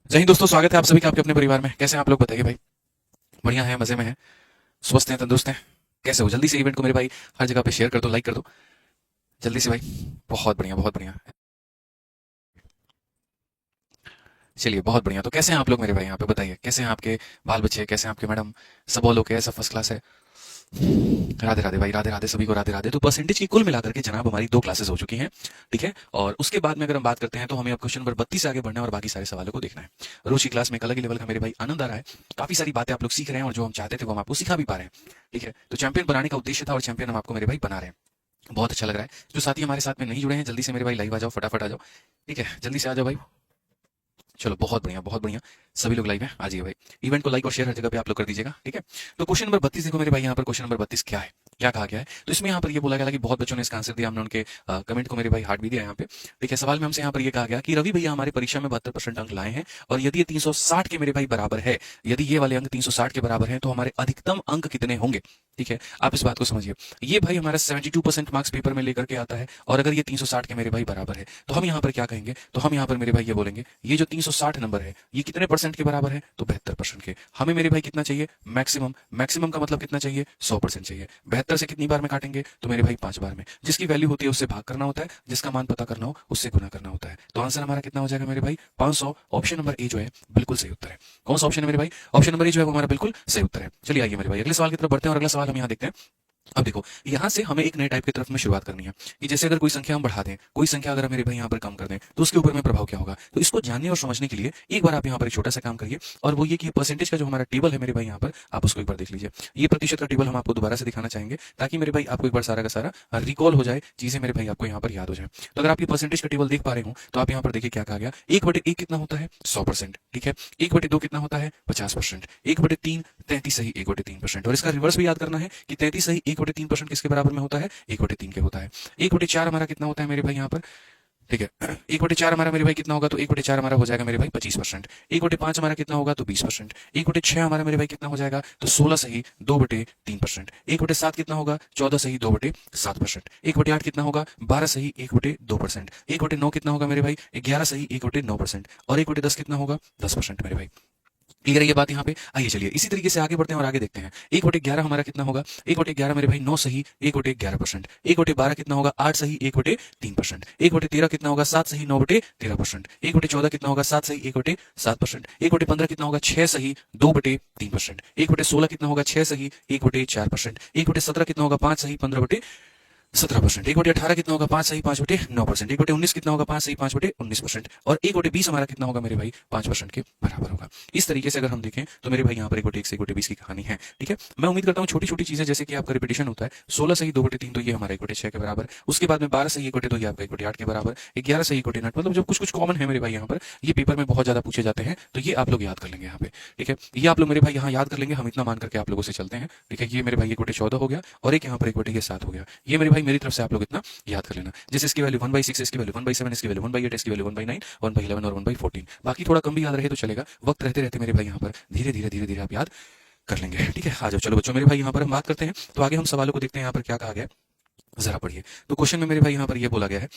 जय हिंद दोस्तों, स्वागत है आप सभी का आपके अपने परिवार में। कैसे हैं आप लोग, बताइए भाई। बढ़िया है, मजे में है, स्वस्थ हैं, तंदुरुस्त हैं। कैसे हो? जल्दी से इवेंट को मेरे भाई हर जगह पे शेयर कर दो, लाइक कर दो जल्दी से भाई। बहुत बढ़िया, बहुत बढ़िया। चलिए, बहुत बढ़िया। तो कैसे हैं आप लोग मेरे भाई यहाँ पे, बताइए कैसे हैं आपके बाल बच्चे, कैसे हैं आपके मैडम? सब वो लोग के सब फर्स्ट क्लास है। राधे राधे भाई, राधे राधे सभी को, राधे राधे। तो परसेंटेज की कुल मिलाकर के जनाब हमारी 2 क्लासेस हो चुकी हैं, ठीक है। और उसके बाद में अगर हम बात करते हैं तो हमें अब क्वेश्चन नंबर 32 से आगे बढ़ना है और बाकी सारे सवालों को देखना है। रोज की क्लास में एक अलग ही लेवल का मेरे भाई आनंद आ रहा है। काफी सारी बातें आप लोग सीख रहे हैं और जो हम चाहते थे वो हम आपको सिखा भी पा रहे हैं, ठीक है। तो चैंपियन बनाने का उद्देश्य था और चैंपियन हम आपको मेरे भाई बना रहे हैं। बहुत अच्छा लग रहा है। जो साथी हमारे साथ में नहीं जुड़े हैं, जल्दी से मेरे भाई लाइव आ जाओ, फटाफट आ जाओ, ठीक है। जल्दी से आ जाओ भाई। चलो, बहुत बढ़िया, बहुत बढ़िया। सभी लोग लाइव हैं, आ जाइए भाई। इवेंट को लाइक और शेयर हर जगह पे आप लोग कर दीजिएगा, ठीक है। तो क्वेश्चन नंबर 32 देखो मेरे भाई, यहाँ पर क्वेश्चन नंबर 32 क्या है, क्या कहा गया है। तो इसमें यहाँ पर ये बोला गया कि बहुत बच्चों ने इसका आंसर दिया, हमने उनके कमेंट को मेरे भाई हार्ट भी दिया यहाँ पे, ठीक है। सवाल में हमसे यहाँ पर ये कहा गया कि रवि भैया हमारी परीक्षा में 72% अंक लाए हैं और यदि ये 360 के मेरे भाई बराबर है, यदि ये वाले अंक 360 के बराबर हैं तो हमारे अधिकतम अंक कितने होंगे, ठीक है। आप इस बात को समझिए। ये भाई हमारा 72% मार्क्स पेपर में लेकर के आता है और अगर ये 360 के मेरे भाई बराबर है तो हम यहाँ पर क्या कहेंगे, तो हम यहाँ पर मेरे भाई ये बोलेंगे, ये जो 360 नंबर है ये कितने परसेंट के बराबर है, तो 72% के। हमें मेरे भाई कितना चाहिए, मैक्सिमम। मैक्सिमम का मतलब कितना चाहिए, 100% चाहिए। 72 से कितनी बार में काटेंगे, तो मेरे भाई 5 बार में। जिसकी वैल्यू होती है उससे भाग करना होता है, जिसका मान पता करना हो उससे गुना करना होता है। तो आंसर हमारा कितना हो जाएगा मेरे भाई, 500। ऑप्शन नंबर ए जो है बिल्कुल सही उत्तर है। कौन सा ऑप्शन है मेरे भाई, ऑप्शन नंबर ए जो है वो हमारा बिल्कुल सही उत्तर है। चलिए आइए मेरे भाई अगले सवाल की तरफ बढ़ते हैं और अगला सवाल हम यहाँ देखते हैं। अब देखो, यहाँ से हमें एक नए टाइप की तरफ में शुरुआत करनी है कि जैसे अगर कोई संख्या हम बढ़ा दें, कोई संख्या अगर हम मेरे भाई यहाँ पर कम कर दें तो उसके ऊपर में प्रभाव क्या होगा। तो इसको जानने और समझने के लिए एक बार आप यहाँ पर एक छोटा सा काम करिए, और वो ये कि परसेंटेज का जो हमारा टेबल है मेरे भाई यहाँ पर, आप उसको एक बार देख लीजिए। ये प्रतिशत का टेबल हम आपको दोबारा से दिखाना चाहेंगे ताकि मेरे भाई आपको एक बार सारा का सारा रिकॉल हो जाए, चीजें मेरे भाई आपको यहाँ पर याद हो जाए। तो अगर आप ये परसेंटेज का टेबल देख पा रहे हो तो आप यहाँ पर देखिए क्या कहा गया। 1/1 कितना होता है, 100%, ठीक है। 1/2 कितना होता है, 50%। 1/3 33 सही 1/3%। और इसका रिवर्स भी याद करना है कि 33 सही 1/3% किसके बराबर में होता है, 1/3 के होता है। 1/4 हमारा कितना होता है मेरे भाई यहाँ पर, ठीक है। 1/4 हमारा मेरे भाई कितना होगा, तो 1/4 हमारा हो जाएगा मेरे भाई 25%। 1/5 हमारा कितना होगा, तो 20%। 1/6 हमारा मेरे भाई कितना हो जाएगा, तो 16 सही 2/3%। 1/7 कितना होगा, 14 सही 2/7%। 1/8 कितना होगा, 12 सही 1/2%। 1/9 कितना होगा मेरे भाई, 11 सही 1/9%। और 1/10 कितना होगा, 10% मेरे भाई। क्लियर है ये बात यहाँ पे। आइए चलिए इसी तरीके से आगे बढ़ते हैं और आगे देखते हैं। 1/11 हमारा कितना होगा, 1/11 मेरे भाई 9 सही 1/11%। 1/12 कितना होगा, 8 सही 1/3%। 1/13 कितना होगा, 7 सही 9/13%। 1/14 कितना होगा, 7 सही 1/7%। 1/15 कितना होगा, 6 सही 2/3%। 1/16 कितना होगा, 6 सही 1/4%। 1/17 कितना होगा, 5 सही 15%। 1/18 कितना होगा, 5 सही 5/9%। 1/19 कितना होगा, 5 सही 5/19%। और 1/20 हमारा कितना होगा मेरे भाई, 5% के बराबर होगा। इस तरीके से अगर हम देखें तो मेरे भाई यहाँ पर 1/1 से 1/20 की कहानी है, ठीक है। मैं उम्मीद करता हूँ छोटी छोटी चीजें जैसे कि आपका रिपीटेशन होता है, 16 सही 2/3 तो ये हमारा 1/6 के बराबर। उसके बाद में 12 सही 1/2 ये आपका 1/8 के बराबर। 11 सही 1/9, मतलब जो कुछ कुछ कॉमन है मेरे भाई यहाँ पर, ये पेपर में बहुत ज्यादा पूछे जाते हैं, तो ये आप लोग याद कर लेंगे यहाँ पे, ठीक है। ये आप लोग मेरे भाई यहाँ याद कर लेंगे, हम इतना मान करके आप लोगों से चलते हैं, ठीक है। ये मेरे भाई 1/14 हो गया और एक यहाँ पर 1/7 हो गया। ये मेरे भाई मेरी तरफ से आप लोग इतना याद कर लेना। जैसे इसकी वैल्यू 1/6, इसकी वैल्यू 1/7, इसकी वैल्यू 1/8, इसकी वैल्यू 1/9, 1/11 और 1/14। बाकी थोड़ा कम भी याद रहे तो चलेगा, वक्त रहते रहते मेरे भाई यहाँ पर धीरे धीरे धीरे धीरे आप याद कर लेंगे, ठीक है। आ जाओ चलो बच्चों, मेरे भाई यहाँ पर हम बात करते हैं, तो आगे हम सवालों को देखते हैं यहाँ पर क्या कहा गया है। जरा पढ़िए। तो क्वेश्चन में मेरे भाई यहाँ पर ये बोला गया है,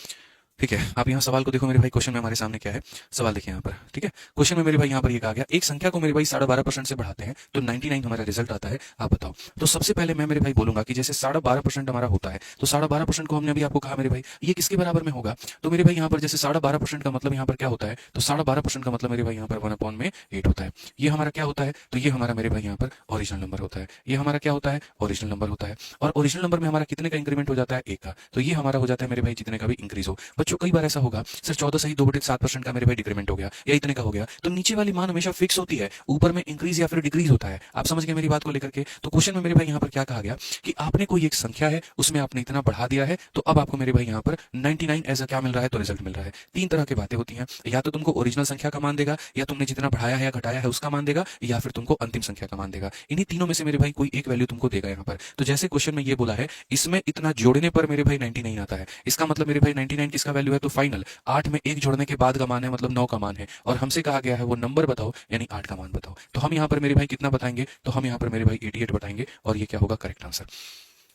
ठीक है। आप यहाँ सवाल को देखो मेरे भाई, क्वेश्चन में हमारे सामने क्या है, सवाल देखिए यहाँ पर, ठीक है। क्वेश्चन में मेरे भाई यहाँ पर ये कहा गया, एक संख्या को मेरे भाई 12.5% से बढ़ाते हैं तो 99 हमारा रिजल्ट आता है, आप बताओ। तो सबसे पहले मैं मेरे भाई बोलूंगा कि जैसे 12.5% हमारा होता है, तो 12.5% को हमने अभी आपको कहा मेरे भाई ये किसके बराबर में होगा। तो मेरे भाई यहाँ पर जैसे 12.5% का मतलब यहाँ पर क्या होता है, तो 12.5% का मतलब मेरे भाई यहाँ पर 1/8 होता है। ये हमारा क्या होता है, तो ये हमारा मेरे भाई यहाँ पर ओरिजिनल नंबर होता है। ये हमारा क्या होता है, ओरिजिनल नंबर होता है। और ओरिजिनल नंबर में हमारा कितने का इंक्रीमेंट हो जाता है, 1 का। तो ये हमारा हो जाता है मेरे भाई जितने का भी इंक्रीज हो। बच्चों कई बार ऐसा होगा सर 14 सही 2/7% का मेरे भाई डिक्रीमेंट हो गया या इतने का हो गया, तो नीचे वाली मान हमेशा फिक्स होती है, ऊपर में इंक्रीज या फिर डिक्रीज होता है। आप समझ गए मेरी बात को लेकर के। तो क्वेश्चन में मेरे भाई यहाँ पर क्या कहा गया कि आपने कोई एक संख्या है उसमें आपने इतना बढ़ा दिया है, तो अब आपको मेरे भाई यहाँ पर 99 ऐसा क्या मिल रहा है, तो रिजल्ट मिल रहा है। 3 तरह की बातें होती हैं, या तो तुमको ओरिजिनल संख्या का मान देगा, या तुमने जितना बढ़ाया है या घटाया है उसका मान देगा, या फिर तुमको अंतिम संख्या का मान देगा। इन्हीं तीनों में से मेरे भाई कोई एक वैल्यू तुमको देगा यहाँ पर। तो जैसे क्वेश्चन में ये बोला है, इसमें इतना जोड़ने पर मेरे भाई 99 आता है, इसका मतलब मेरे भाई 99 किसका वैल्यू है, तो फाइनल 8 में 1 जोड़ने के बाद का मान है, मतलब 9 का मान है। और हमसे कहा गया है वो नंबर बताओ, यानी 8 का मान बताओ। तो हम यहाँ पर मेरे भाई कितना बताएंगे, तो हम यहाँ पर मेरे भाई 88 बताएंगे, और ये क्या होगा, करेक्ट आंसर,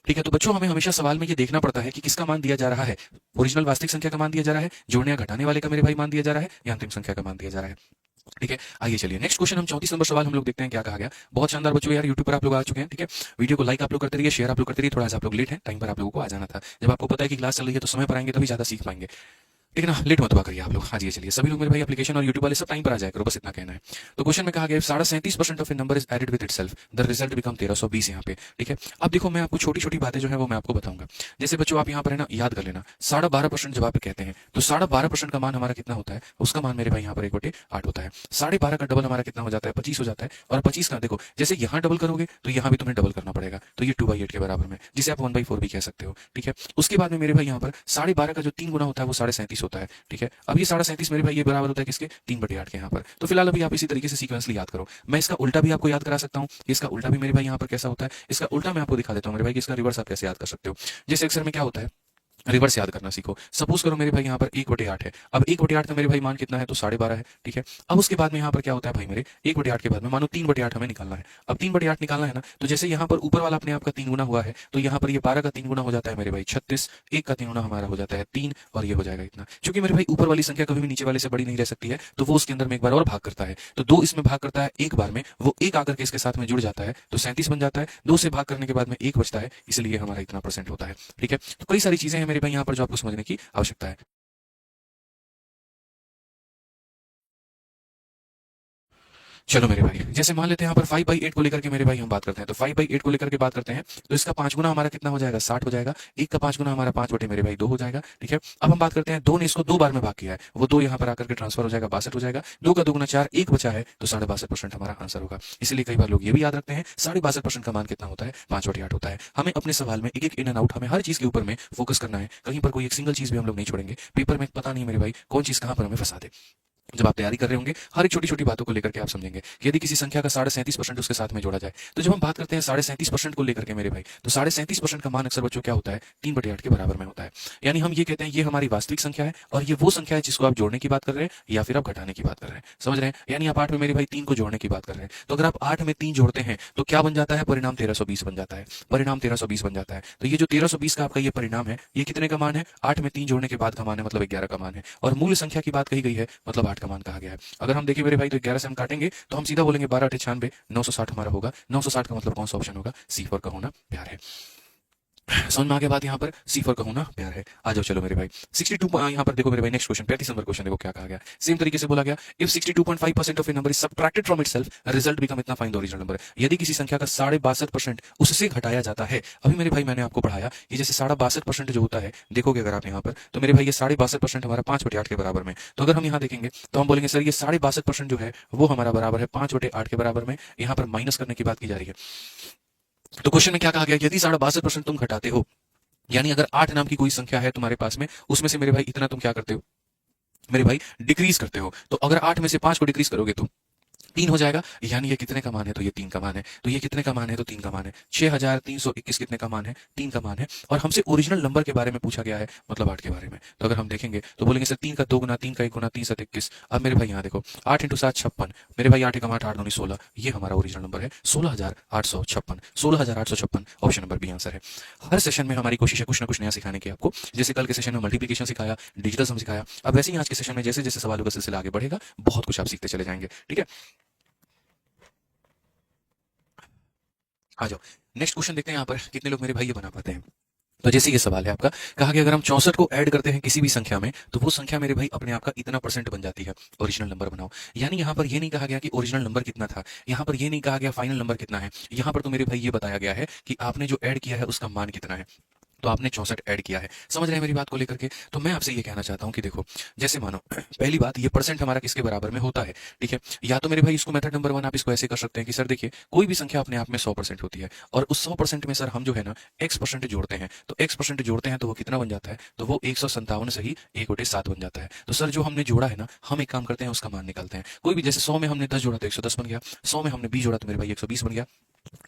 ठीक है। तो बच्चों हमें हमेशा सवाल में ये देखना पड़ता है कि किसका मान दिया जा रहा है, ओरिजिनल वास्तविक संख्या का मान दिया जा रहा है, जोड़ने या घटाने वाले का मेरे भाई मान दिया जा रहा है, या अंतिम संख्या का मान दिया जा रहा है। ठीक है, आइए चलिए नेक्स्ट क्वेश्चन, हम 34 नंबर सवाल हम लोग देखते हैं क्या कहा गया। बहुत शानदार बच्चों, यार यूट्यूब पर आप लोग आ चुके हैं, ठीक है। वीडियो को लाइक आप लोग करते रहिए, शेयर आप लोग करते रहिए। थोड़ा सा आप लोग लेट है, टाइम पर आप लोगों को आ जाना था। जब आपको पता है कि क्लास चल रही है तो समय पर आएंगे तभी ज्यादा सीख पाएंगे, ठीक है ना। लेट मत हुआ करिए आप लोग। हाँ जी चलिए, सभी लोग मेरे भाई एप्लीकेशन और यूट्यूब वाले सब टाइम पर आ जाया करो, बस इतना कहना है। तो क्वेश्चन में कहा गया 37% of a number is added with itself, the result become 1320 यहाँ पे, ठीक है। अब देखो मैं आपको छोटी छोटी बातें जो है वो मैं आपको बताऊंगा। जैसे बच्चों आप यहाँ पर है ना याद कर लेना, 12.5% जब आप कहते हैं तो 12.5% का मान हमारा कितना होता है, उसका मान मेरे भाई यहाँ पर 1/8 होता है। 12.5 का डबल हमारा कितना हो जाता है, 25 हो जाता है। और 25 का देखो जैसे यहाँ डबल करोगे तो यहाँ भी तुम्हें डबल करना पड़ेगा, तो ये 2/8 के बराबर में, जिसे आप 1/4 भी कह सकते हो, ठीक है। उसके बाद में मेरे भाई यहाँ पर 12.5 का जो 3 गुना होता है वो 37.5 होता है, ठीक है। अब ये 37.5 मेरे भाई ये बराबर होता है किसके, 3/8 के यहाँ पर। तो फिलहाल अभी आप इसी तरीके से सीक्वेंसली याद करो। मैं इसका उल्टा भी आपको याद करा सकता हूँ, इसका उल्टा भी मेरे भाई यहाँ पर कैसा होता है, इसका उल्टा मैं आपको दिखा देता हूँ मेरे भाई कि इसका रिवर्स आप कैसे याद कर सकते हो। जैसे अक्सर में क्या होता है, रिवर्स याद करना सीखो। सपोज करो मेरे भाई यहाँ पर 1/8 है। अब 1/8 का मेरे भाई मान कितना है, तो 12.5 है, ठीक है। अब उसके बाद में यहाँ पर क्या होता है भाई मेरे, 1/8 के बाद में मानो 3/8 हमें निकालना है। अब 3/8 निकालना है ना, तो जैसे यहाँ पर ऊपर वाला अपने आप का 3 गुना हुआ है, तो यहाँ पर ये 12 का 3 गुना हो जाता है मेरे भाई 36, 1 का 3 गुना हमारा हो जाता है 3, और ये हो जाएगा इतना। क्योंकि मेरे भाई ऊपर वाली संख्या कभी भी नीचे वाले से बड़ी नहीं रह सकती है, तो वो उसके अंदर में एक बार और भाग करता है। तो 2 इसमें भाग करता है एक बार में, वो 1 आकर के इसके साथ में जुड़ जाता है, तो 37 बन जाता है। 2 से भाग करने के बाद में 1 बचता है, इसलिए हमारा इतना परसेंट होता है, ठीक है। तो कई सारी चीजें हैं मेरे भाई यहाँ पर जो आपको समझने की आवश्यकता है। चलो मेरे भाई, जैसे मान लेते हैं यहाँ पर 5/8 को लेकर के मेरे भाई हम बात करते हैं, तो 5/8 को लेकर के बात करते हैं, तो इसका 5 गुना हमारा कितना हो जाएगा, 60 हो जाएगा। 1 का 5 गुना हमारा 5 बटे मेरे भाई 2 हो जाएगा, ठीक है। अब हम बात करते हैं 2 ने इसको 2 बार में भाग किया है, वो 2 यहाँ पर आकर के ट्रांसफर हो जाएगा, 62 हो जाएगा। 2 का 2 गुना 4, 1 बचा है, तो 62.5% हमारा आंसर होगा। इसलिए कई बार लोग ये भी याद रखते हैं 62.5% का मान कितना होता है, 5/8 होता है। हमें अपने सवाल में एक एक इन एंड आउट, हमें हर चीज के ऊपर में फोकस करना है, कहीं पर कोई एक सिंगल चीज भी हम लोग नहीं छोड़ेंगे। पेपर में पता नहीं मेरे भाई कौन चीज कहाँ पर हमें फंसा दे। जब आप तैयारी कर रहे होंगे हर एक छोटी छोटी बातों को लेकर के आप समझेंगे कि यदि किसी संख्या का 37.5% उसके साथ में जोड़ा जाए, तो जब हम बात करते हैं 37.5% को लेकर के मेरे भाई, तो 37.5% का मान अक्सर बच्चों क्या होता है, 3/8 के बराबर में होता है। यानी हम ये कहते हैं ये हमारी वास्तविक संख्या है, और ये वो संख्या है जिसको आप जोड़ने की बात कर रहे हैं या फिर आप घटाने की बात कर रहे हैं, समझ रहे हैं। यानी आप 8 में मेरे भाई 3 को जोड़ने की बात कर रहे हैं, तो अगर आप 8 में 3 जोड़ते हैं तो क्या बन जाता है, परिणाम 1320 बन जाता है, परिणाम 1320 बन जाता है। तो ये जो 1320 का आपका ये परिणाम है, ये कितने का मान है, 8 में 3 जोड़ने के बाद का मान है, मतलब 11 का मान है। और मूल संख्या की बात कही गई है, मतलब 8 का मान कहा गया है। अगर हम देखें मेरे भाई तो 11 से हम काटेंगे तो हम सीधा बोलेंगे 12 8 96, 960 हमारा होगा। 960 का मतलब कौन सा ऑप्शन होगा, सी फॉर का होना प्यार है। समझ में आ गया बात, यहाँ पर सी फॉर का होना प्यार है। आ जाओ चलो मेरे भाई 62 यहाँ पर देखो मेरे भाई, नेक्स्ट क्वेश्चन 35 नंबर क्वेश्चन देखो क्या कहा गया। सेम तरीके से बोला गया, if 62.5% of a number is subtracted from itself, result become इतना, फाइंड द ओरिजिनल नंबर। यदि किसी संख्या का 62.5% उससे घटाया जाता है, अभी मेरे भाई मैंने आपको पढ़ाया कि जैसे 62.5% जो होता है, देखोगे अगर आप यहाँ पर, तो मेरे भाई ये 62.5% हमारा 5/8 के बराबर में। तो अगर हम यहाँ देखेंगे तो हम बोलेंगे सर ये 62.5% जो है वो हमारा बराबर है 5/8 के बराबर में। यहाँ पर माइनस करने की बात की जा रही है। तो क्वेश्चन में क्या कहा गया, यदि 62.5% तुम घटाते हो, यानी अगर 8 नाम की कोई संख्या है तुम्हारे पास में, उसमें से मेरे भाई इतना तुम क्या करते हो, मेरे भाई डिक्रीज करते हो। तो अगर 8 में से 5 को डिक्रीज करोगे तो 3 हो जाएगा। यानी ये कितने का मान है, तो ये 3 का मान है। तो ये कितने का मान है, तो 3 का मान है। 6321 कितने का मान है, 3 का मान है। और हमसे ओरिजिनल नंबर के बारे में पूछा गया है, मतलब 8 के बारे में। तो अगर हम देखेंगे तो बोलेंगे सर 3 का 2 गुना, 3 का 1 गुना, 3 7 21। अब मेरे भाई यहाँ देखो 8 × 7 56, मेरे भाई 8 × 8 8 दूनी 16, ये हमारा ओरिजिनल नंबर है 16,856। 16,856 ऑप्शन नंबर बी आंसर है। हर सेशन में हमारी कोशिश है कुछ ना कुछ नया सिखाने की आपको। जैसे कल के सेशन में मल्टीप्लिकेशन सिखाया, डिजिटल सम सिखाया, अब वैसे ही आज के सेशन में जैसे जैसे सवालों का सिलसिला आगे बढ़ेगा बहुत कुछ आप सीखते चले जाएंगे, ठीक है। आ जाओ नेक्स्ट क्वेश्चन देखते हैं यहाँ पर कितने लोग मेरे भाई ये बना पाते हैं। तो जैसे ये सवाल है आपका, कहा कि अगर हम 64 को ऐड करते हैं किसी भी संख्या में, तो वो संख्या मेरे भाई अपने आप का इतना परसेंट बन जाती है। ओरिजिनल नंबर बनाओ। यानी यहाँ पर ये नहीं कहा गया कि ओरिजिनल नंबर कितना था, यहाँ पर ये नहीं कहा गया फाइनल नंबर कितना है, यहाँ पर तो मेरे भाई ये बताया गया है कि आपने जो ऐड किया है उसका मान कितना है। तो आपने 64 ऐड किया है, समझ रहे हैं मेरी बात को लेकर के। तो मैं आपसे ये कहना चाहता हूँ कि देखो, जैसे मानो पहली बात, ये परसेंट हमारा किसके बराबर में होता है, ठीक है। या तो मेरे भाई इसको मेथड नंबर 1 आप इसको ऐसे कर सकते हैं कि सर देखिए कोई भी संख्या अपने आप में 100% होती है, और उस 100% में सर हम जो है ना x% जोड़ते हैं, तो x% जोड़ते हैं तो वो कितना बन जाता है, तो वो 157 से ही 1/7 बन जाता है। तो सर जो हमने जोड़ा है ना, हम एक काम करते हैं उसका मान निकालते हैं। कोई भी, जैसे 100 में हमने 10 जोड़ा तो 110 बन गया, 100 में हमने 20 जोड़ा तो मेरे भाई 120 बन गया,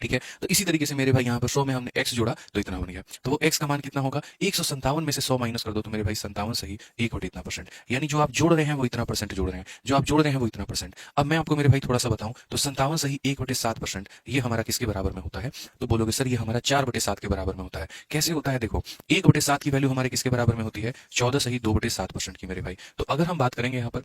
ठीक है। तो इसी तरीके से मेरे भाई यहाँ पर 100 में हमने x जोड़ा तो इतना बन गया, तो वो x का मान कितना होगा, 157 में से 100 माइनस कर दो तो मेरे भाई 57 सही 1/इतना परसेंट। यानी जो आप जोड़ रहे हैं वो इतना परसेंट जोड़ रहे हैं, जो आप जोड़ रहे हैं वो इतना परसेंट। अब मैं आपको मेरे भाई थोड़ा सा बताऊं, तो 57 सही 1/7% ये हमारा किसके बराबर में होता है, तो बोलोगे सर ये हमारा 4/7 के बराबर में होता है। कैसे होता है, देखो 1/7 की वैल्यू हमारे किसके बराबर में होती है, 14 सही 2/7% की मेरे भाई। तो अगर हम बात करेंगे यहाँ पर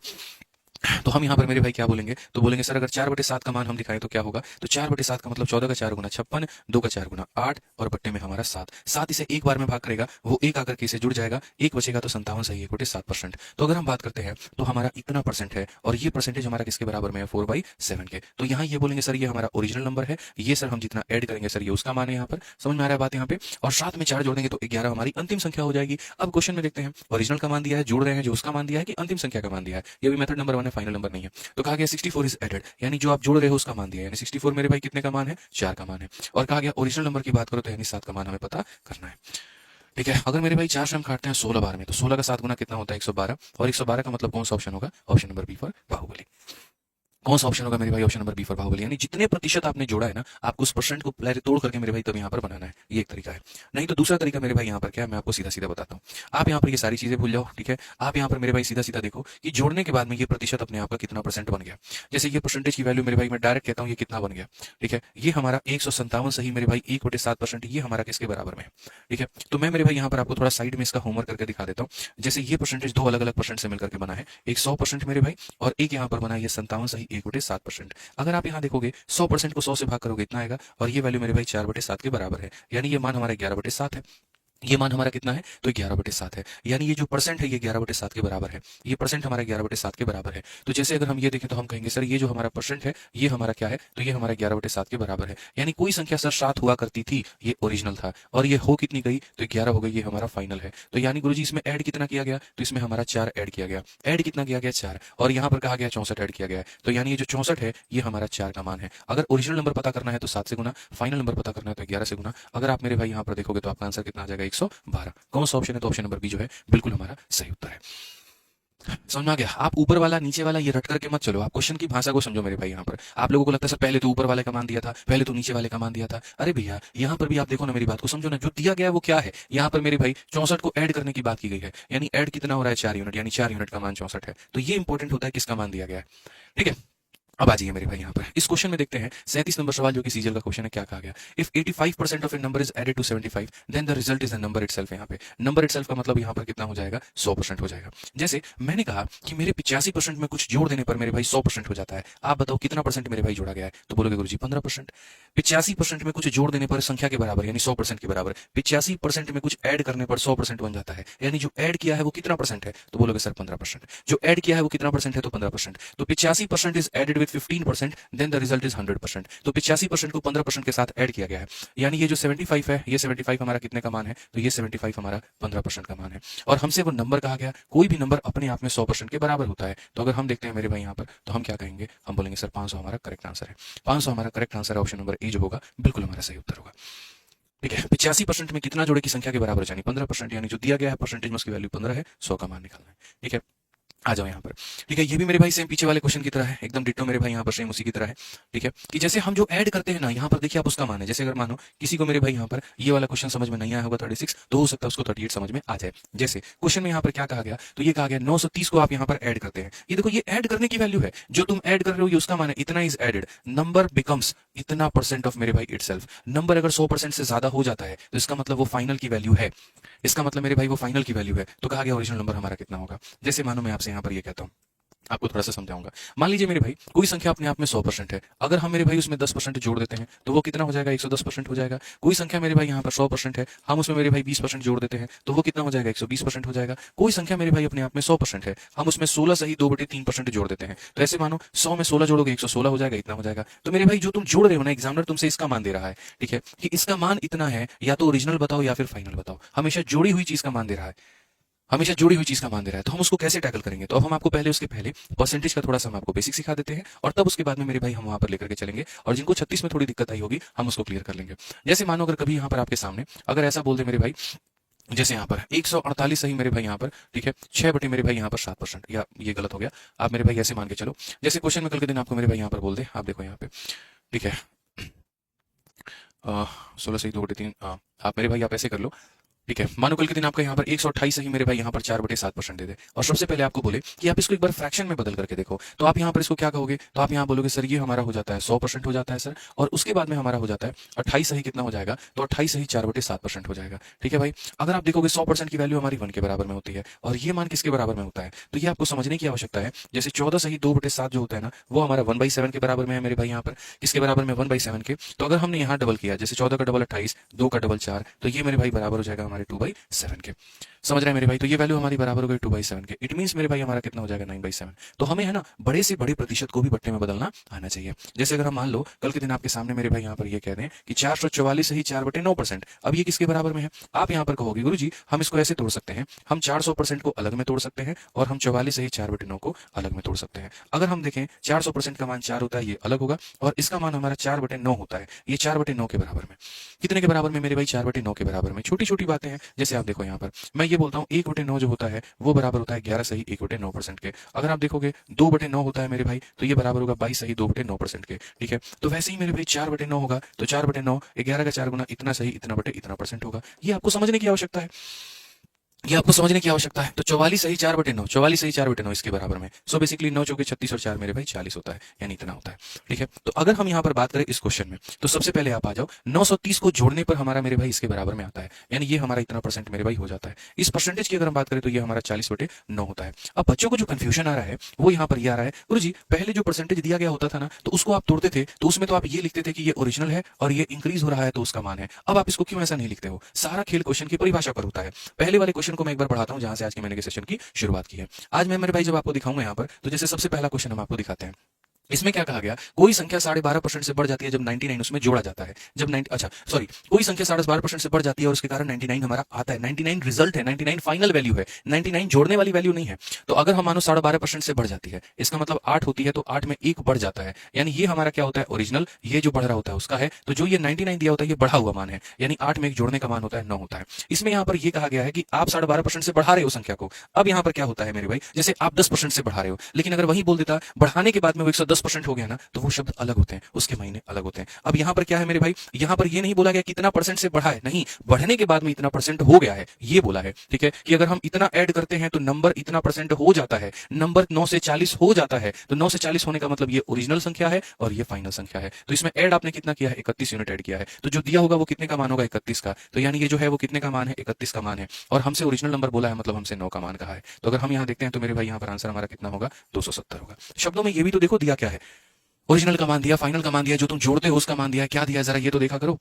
तो हम यहाँ पर मेरे भाई क्या बोलेंगे, तो बोलेंगे सर अगर 4/7 का मान हम दिखाएं तो क्या होगा, तो 4/7 का मतलब 14 का 4 गुना 56, 2 का 4 गुना 8 और बट्टे में हमारा 7। 7 इसे एक बार में भाग करेगा, वो एक आकर के इसे जुड़ जाएगा, एक बचेगा तो 57 सही 1/7%। तो अगर हम बात करते हैं तो हमारा इतना परसेंट है और ये परसेंटेज हमारा किसके बराबर में है, 4/7 के। तो यहाँ ये बोलेंगे सर ये हमारा ओरिजिनल नंबर है, ये सर हम जितना ऐड करेंगे सर ये उसका मान है। यहाँ पर समझ में आ रहा है बात यहाँ पे, और साथ में 4 जोड़ देंगे तो 11 हमारी अंतिम संख्या हो जाएगी। अब क्वेश्चन में देखते हैं ओरिजिनल का मान दिया है, जोड़ रहे हैं जो उसका मान दिया है कि अंतिम संख्या का मान दिया है। ये भी मेथड नंबर 1 है, फाइनल नंबर नहीं है। तो कहा गया 64 इज एडेड, यानी जो आप जोड़ रहे हो उसका मान दिया है, यानी 64 मेरे भाई कितने का मान है, 4 का मान है। और कहा गया ओरिजिनल नंबर की बात करो तो यानी 7 का मान हमें पता करना है। ठीक है, अगर मेरे भाई 4 से हम काटते हैं 16 बार में, तो 16 का 7 गुना कितना होता है, 112। और 112 का मतलब कौन सा ऑप्शन होगा, option number B for Baahubali. कौन सा ऑप्शन होगा मेरे भाई, option number B for Baahubali. यानी जितने प्रतिशत आपने जोड़ा है ना, आपको उस परसेंट को पहले तोड़ करके मेरे भाई तब यहाँ पर बनाना है, ये एक तरीका है। नहीं तो दूसरा तरीका मेरे भाई यहाँ पर क्या है, मैं आपको सीधा सीधा बताता हूँ। आप यहाँ पर ये सारी चीजें भूल जाओ, ठीक है। आप यहाँ पर मेरे भाई सीधा सीधा देखो कि जोड़ने के बाद में ये प्रतिशत अपने आप का कितना परसेंट बन गया। जैसे ये परसेंटेज की वैल्यू मेरे भाई मैं डायरेक्ट कहता हूँ ये कितना बन गया, ठीक है। ये हमारा 157 सही मेरे भाई 1/7%, ये हमारा किसके बराबर में है, ठीक है। तो मैं मेरे भाई यहाँ पर आपको थोड़ा साइड में इसका होमवर्क करके दिखा देता हूँ। जैसे ये परसेंटेज दो अलग अलग परसेंट से मिलकर के बना है, एक 100% मेरे भाई और एक यहाँ पर बना है ये 57 सही 1/7%। अगर आप यहाँ देखोगे 100% को 100 से भाग करोगे इतना आएगा, और ये वैल्यू मेरे भाई 4/7 के बराबर है, यानी ये मान हमारा 11/7 है। ये मान हमारा कितना है, तो 11/7 है, यानी ये जो परसेंट है ये 11/7 के बराबर है। ये परसेंट हमारा 11/7 के बराबर है। तो जैसे अगर हम ये देखें तो हम कहेंगे सर ये जो हमारा परसेंट है ये हमारा क्या है, तो ये हमारा 11/7 के बराबर है। यानी कोई संख्या सर 7 हुआ करती थी, ये ओरिजिनल था, और ये हो कितनी गई, तो 11 हो गई, ये हमारा फाइनल है। तो यानी गुरुजी इसमें ऐड कितना किया गया, तो इसमें हमारा 4 ऐड किया गया। ऐड कितना किया गया, 4, और यहाँ पर कहा गया 64 ऐड किया गया है। तो यानी ये जो 64 है ये हमारा 4 का मान है। अगर ओरिजिनल नंबर पता करना है तो 7 से गुना, फाइनल नंबर पता करना है तो 11 से गुना। अगर आप मेरे भाई यहाँ पर देखोगे तो आपका आंसर कितना आ जाएगा, 112। कौन सा ऑप्शन है, तो ऑप्शन नंबर बी जो है बिल्कुल हमारा सही उत्तर है। समझ में आ गया। आप ऊपर वाला नीचे वाला ये रट करके मत चलो, आप क्वेश्चन की भाषा को समझो मेरे भाई। यहाँ पर आप लोगों को लगता है सर पहले तो ऊपर वाले का मान दिया था, पहले तो नीचे वाले का मान दिया था। अरे भैया यहाँ पर भी आप देखो ना, मेरी बात को समझो ना, जो दिया गया है वो क्या है। यहाँ पर मेरे भाई 64 को ऐड करने की बात की गई है, यानी ऐड कितना हो रहा है, 4 यूनिट, यानी 4 यूनिट का मान 64 है। तो ये इंपॉर्टेंट होता है किसका मान दिया गया है, ठीक है। अब आ जाइए मेरे भाई यहाँ पर इस क्वेश्चन में देखते हैं 37 नंबर सवाल जो कि सीजीएल का क्वेश्चन है। क्या कहा गया, if 85% of a number is added to 75 then the result is the number itself. यहाँ पे नंबर इटसेल्फ का मतलब यहाँ पर कितना हो जाएगा, 100% हो जाएगा। जैसे मैंने कहा कि मेरे 85% में कुछ जोड़ देने पर मेरे भाई 100% हो जाता है। आप बताओ कितना परसेंट मेरे भाई जोड़ा गया है, तो बोलोगे गुरुजी 15%। 85% में कुछ जोड़ देने पर संख्या के बराबर यानी 100% के बराबर। 85% में कुछ ऐड करने पर 100% बन जाता है, यानी जो ऐड किया है वो कितना परसेंट है, तो बोलोगे सर 15%। जो ऐड किया है वो कितना परसेंट है, तो 15%। तो 85% is added with 15% then the result is 100%। तो 85% को 15% के साथ ऐड किया गया है, यानी ये जो 75 है, ये 75 हमारा कितने का मान है, तो ये 75 हमारा 15% का मान है। और हमसे वो नंबर कहा गया, कोई भी नंबर अपने आप में 100% के बराबर होता है। तो अगर हम देखते हैं मेरे भाई यहाँ पर, तो हम क्या कहेंगे, हम बोलेंगे सर 500 हमारा करेक्ट आंसर है। 500 हमारा करेक्ट आंसर है, ऑप्शन नंबर ए जो होगा बिल्कुल हमारा सही उत्तर होगा। ठीक है, 85% में कितना जोड़े की संख्या के बराबर, यानी 15%, यानी जो दिया गया है परसेंटेज में उसकी वैल्यू 15 है, 100 का मान निकालना है। ठीक है, आ जाओ यहाँ पर। ठीक है, ये भी मेरे भाई सेम पीछे वाले क्वेश्चन की तरह है, एकदम डिट्टो मेरे भाई यहाँ पर सेम उसी की तरह है। ठीक है, कि जैसे हम जो ऐड करते हैं ना, यहाँ पर देखिए आप उसका मान है। जैसे अगर मानो किसी को मेरे भाई यहाँ पर ये वाला क्वेश्चन समझ में नहीं आया होगा 36, तो हो सकता है उसको 38 समझ में आ जाए। जैसे क्वेश्चन में यहाँ पर क्या कहा गया, तो ये कहा गया 930 को आप यहाँ पर ऐड करते हैं। ये देखो ये ऐड करने की वैल्यू है, जो तुम ऐड कर रहे हो ये उसका मान है, इतना इज एडेड, नंबर बिकम्स इतना परसेंट ऑफ मेरे भाई इटसेल्फ। नंबर अगर 100% से ज्यादा हो जाता है तो इसका मतलब वो फाइनल की वैल्यू है, इसका मतलब मेरे भाई वो फाइनल की वैल्यू है। तो कहा गया ओरिजिनल नंबर हमारा कितना होगा। जैसे मानो मैं आपसे यहाँ पर ये कहता हूँ, आपको थोड़ा सा समझाऊंगा। मान लीजिए मेरे भाई कोई संख्या अपने आप में 100% है, अगर हम मेरे भाई उसमें 10% जोड़ देते हैं तो वो कितना हो जाएगा, 110% हो जाएगा। कोई संख्या मेरे भाई यहाँ पर 100% है, हम उसमें मेरे भाई 20% जोड़ देते हैं तो वो कितना हो जाएगा, 120% हो जाएगा। कोई संख्या मेरे भाई अपने आप में 100% है, हम उसमें 16 सही 2/3% जोड़ देते हैं, तो ऐसे मानो 100 में 16 जोड़ोगे 116 हो जाएगा, इतना हो जाएगा। तो मेरे भाई जो तुम जोड़ रहे हो ना, एग्जामिनर तुमसे इसका मान दे रहा है, ठीक है, कि इसका मान इतना है, या तो ओरिजिनल बताओ या फिर फाइनल बताओ। हमेशा जोड़ी हुई चीज का मान दे रहा है, हमेशा जुड़ी हुई चीज का मान दे रहा है। तो हम उसको कैसे टैकल करेंगे, तो अब हम आपको पहले उसके पहले परसेंटेज का थोड़ा सा हम आपको बेसिक सिखा देते हैं, और तब उसके बाद में मेरे भाई हम वहां पर लेकर के चलेंगे, और जिनको 36 में थोड़ी दिक्कत आई होगी हम उसको क्लियर कर लेंगे। जैसे मानो अगर कभी यहाँ पर आपके सामने अगर ऐसा बोल दे मेरे भाई, जैसे यहाँ पर 148 सही मेरे भाई यहाँ पर, ठीक है, 6 बटे मेरे भाई यहाँ पर 7%, या ये गलत हो गया, आप मेरे भाई ऐसे मान के चलो। जैसे क्वेश्चन में कल के दिन आपको मेरे भाई यहाँ पर बोल दे, आप देखो यहाँ पे, ठीक है, 16 सही 2/3, आप मेरे भाई आप ऐसे कर लो, ठीक है, मानो कल के दिन आपका यहाँ पर 128 सही मेरे भाई यहाँ पर 4/7% दे दे और सबसे पहले आपको बोले कि आप इसको एक बार फ्रैक्शन में बदल करके देखो, तो आप यहाँ पर इसको क्या कहोगे, तो आप यहाँ बोलोगे सर ये हमारा हो जाता है 100% हो जाता है सर, और उसके बाद में हमारा हो जाता है 28 सही कितना हो जाएगा, तो 28 सही 4/7% हो जाएगा। ठीक है भाई, अगर आप देखोगे 100% की वैल्यू हमारी 1 के बराबर में होती है और ये मान किसके बराबर में होता है, तो ये आपको समझने की आवश्यकता है। जैसे 14 सही 2/7 जो होता है ना, वो हमारा 1/7 के बराबर में है मेरे भाई, यहाँ पर किसके बराबर में 1/7 के। तो अगर हमने यहाँ डबल किया, जैसे 14 का डबल 28, 2 का डबल 4, तो ये मेरे भाई बराबर हो जाएगा हमारे 2/7 के। समझ रहे हैं मेरे भाई, तो ये वैल्यू हमारी बराबर हो गई 2/7 के। इट मींस मेरे भाई हमारा कितना हो जाएगा 9/7। तो हमें है ना बड़े से बड़े प्रतिशत को भी बट्टे में बदलना आना चाहिए। जैसे अगर हम मान लो कल के दिन आपके सामने मेरे भाई यहाँ पर ये कह दें कि 444 ही 4/9%, अब ये किसके बराबर में है, आप यहाँ पर कहोगे गुरुजी हम इसको ऐसे तोड़ सकते हैं, हम 400% को अलग में तोड़ सकते हैं और हम 44 ही 4/9 को अलग में तोड़ सकते हैं। अगर हम देखें 400% का मान 4 होता है, ये अलग होगा, और इसका मान हमारा 4/9 होता है, ये 4/9 के बराबर में। कितने के बराबर में मेरे भाई, 4/9 के बराबर में। छोटी छोटी बातें हैं, जैसे आप देखो यहाँ पर मैं ये बोलता हूँ 1/9 जो होता है वो बराबर होता है 11 सही 1/9% के। अगर आप देखोगे 2/9 होता है मेरे भाई, तो ये बराबर होगा 22 सही 2/9% के। ठीक है, तो वैसे ही मेरे भाई 4/9 होगा, तो 4/9 11 का 4 गुना इतना सही इतना बटे इतना परसेंट होगा। ये आपको समझने की आवश्यकता है, ये आपको समझने की आवश्यकता है। तो 44 सही 4/9, 44 सही 4/9 इसके बराबर में। सो बेसिकली 9 चौके 36 और 4 मेरे भाई 40 होता है, यानी इतना होता है। ठीक है, तो अगर हम यहाँ पर बात करें इस क्वेश्चन में, तो सबसे पहले आप आ जाओ 930 को जोड़ने पर हमारा मेरे भाई इसके बराबर में आता है, यानी ये हमारा इतना परसेंट मेरे भाई हो जाता है। इस परसेंटेज की अगर हम बात करें तो ये हमारा 40/9 होता है। अब बच्चों को जो कंफ्यूजन आ रहा है वो यहाँ पर ये आ रहा है, गुरुजी पहले जो परसेंटेज दिया गया होता था ना, तो उसको आप तोड़ते थे तो उसमें तो आप ये लिखते थे कि ये ओरिजिनल है और ये इंक्रीज हो रहा है तो उसका मान है। अब आप इसको क्यों ऐसा नहीं लिखते हो? सारा खेल क्वेश्चन की परिभाषा पर होता है। पहले वाले क्वेश्चन को मैं एक बार पढ़ाता हूं जहां से आज के मैंने के सेशन की शुरुआत की है। आज मैं मेरे भाई जब आपको दिखाऊंगा यहाँ पर, तो जैसे सबसे पहला क्वेश्चन हम आपको दिखाते हैं। इसमें क्या कहा गया, कोई संख्या 12.5% से बढ़ जाती है जब 99 उसमें जोड़ा जाता है। जब 90 अच्छा सॉरी कोई संख्या 12.5% से बढ़ जाती है और उसके कारण 99 हमारा आता है। 99 रिजल्ट है, 99 फाइनल वैल्यू है, 99 जोड़ने वाली वैल्यू नहीं है। तो अगर हम मानो 12.5% से बढ़ जाती है, इसका मतलब 8 होती है, तो 8 में 1 बढ़ जाता है, यानी ये हमारा क्या होता है ओरिजिनल, ये जो बढ़ रहा होता है उसका है। तो जो ये 99 दिया होता है ये बढ़ा हुआ मान है, यानी 8 में 1 जोड़ने का मान होता है 9 होता है। इसमें यहाँ पर ये कहा गया है कि आप 12.5% से बढ़ा रहे हो संख्या को। अब यहाँ पर क्या होता है मेरे भाई, जैसे आप 10% से बढ़ा रहे हो, लेकिन अगर वही बोल देता बढ़ाने के बाद में वो 110% हो गया ना, तो वो शब्द अलग होते हैं, उसके महीने अलग होते हैं। अब यहाँ पर क्या है मेरे भाई, यहाँ पर ये नहीं बोला गया कितना परसेंट से बढ़ा है, नहीं, बढ़ने के बाद में इतना परसेंट हो गया है ये बोला है। ठीक है, कि अगर हम इतना ऐड करते हैं तो नंबर इतना परसेंट हो जाता है, नंबर 9 से 40 हो जाता है। तो 9 से 40 होने का मतलब ये ओरिजिनल संख्या है और ये फाइनल संख्या है। तो इसमें ऐड आपने कितना किया है, 31 यूनिट ऐड किया है। तो जो दिया होगा वो कितने का मान होगा, 31 का। तो यानी ये जो है वो कितने का मान है, 31 का मान है, और हमसे ओरिजिनल नंबर बोला है, मतलब हमसे 9 का मान कहा है। तो अगर हम यहाँ देखते हैं तो मेरे भाई यहाँ पर आंसर हमारा कितना होगा, 270 होगा। शब्दों में ये भी तो देखो दिया क्या है, ओरिजिनल का मान दिया, फाइनल का मान दिया, जो तुम जोड़ते हो उसका मान दिया, क्या दिया जरा ये तो देखा करो।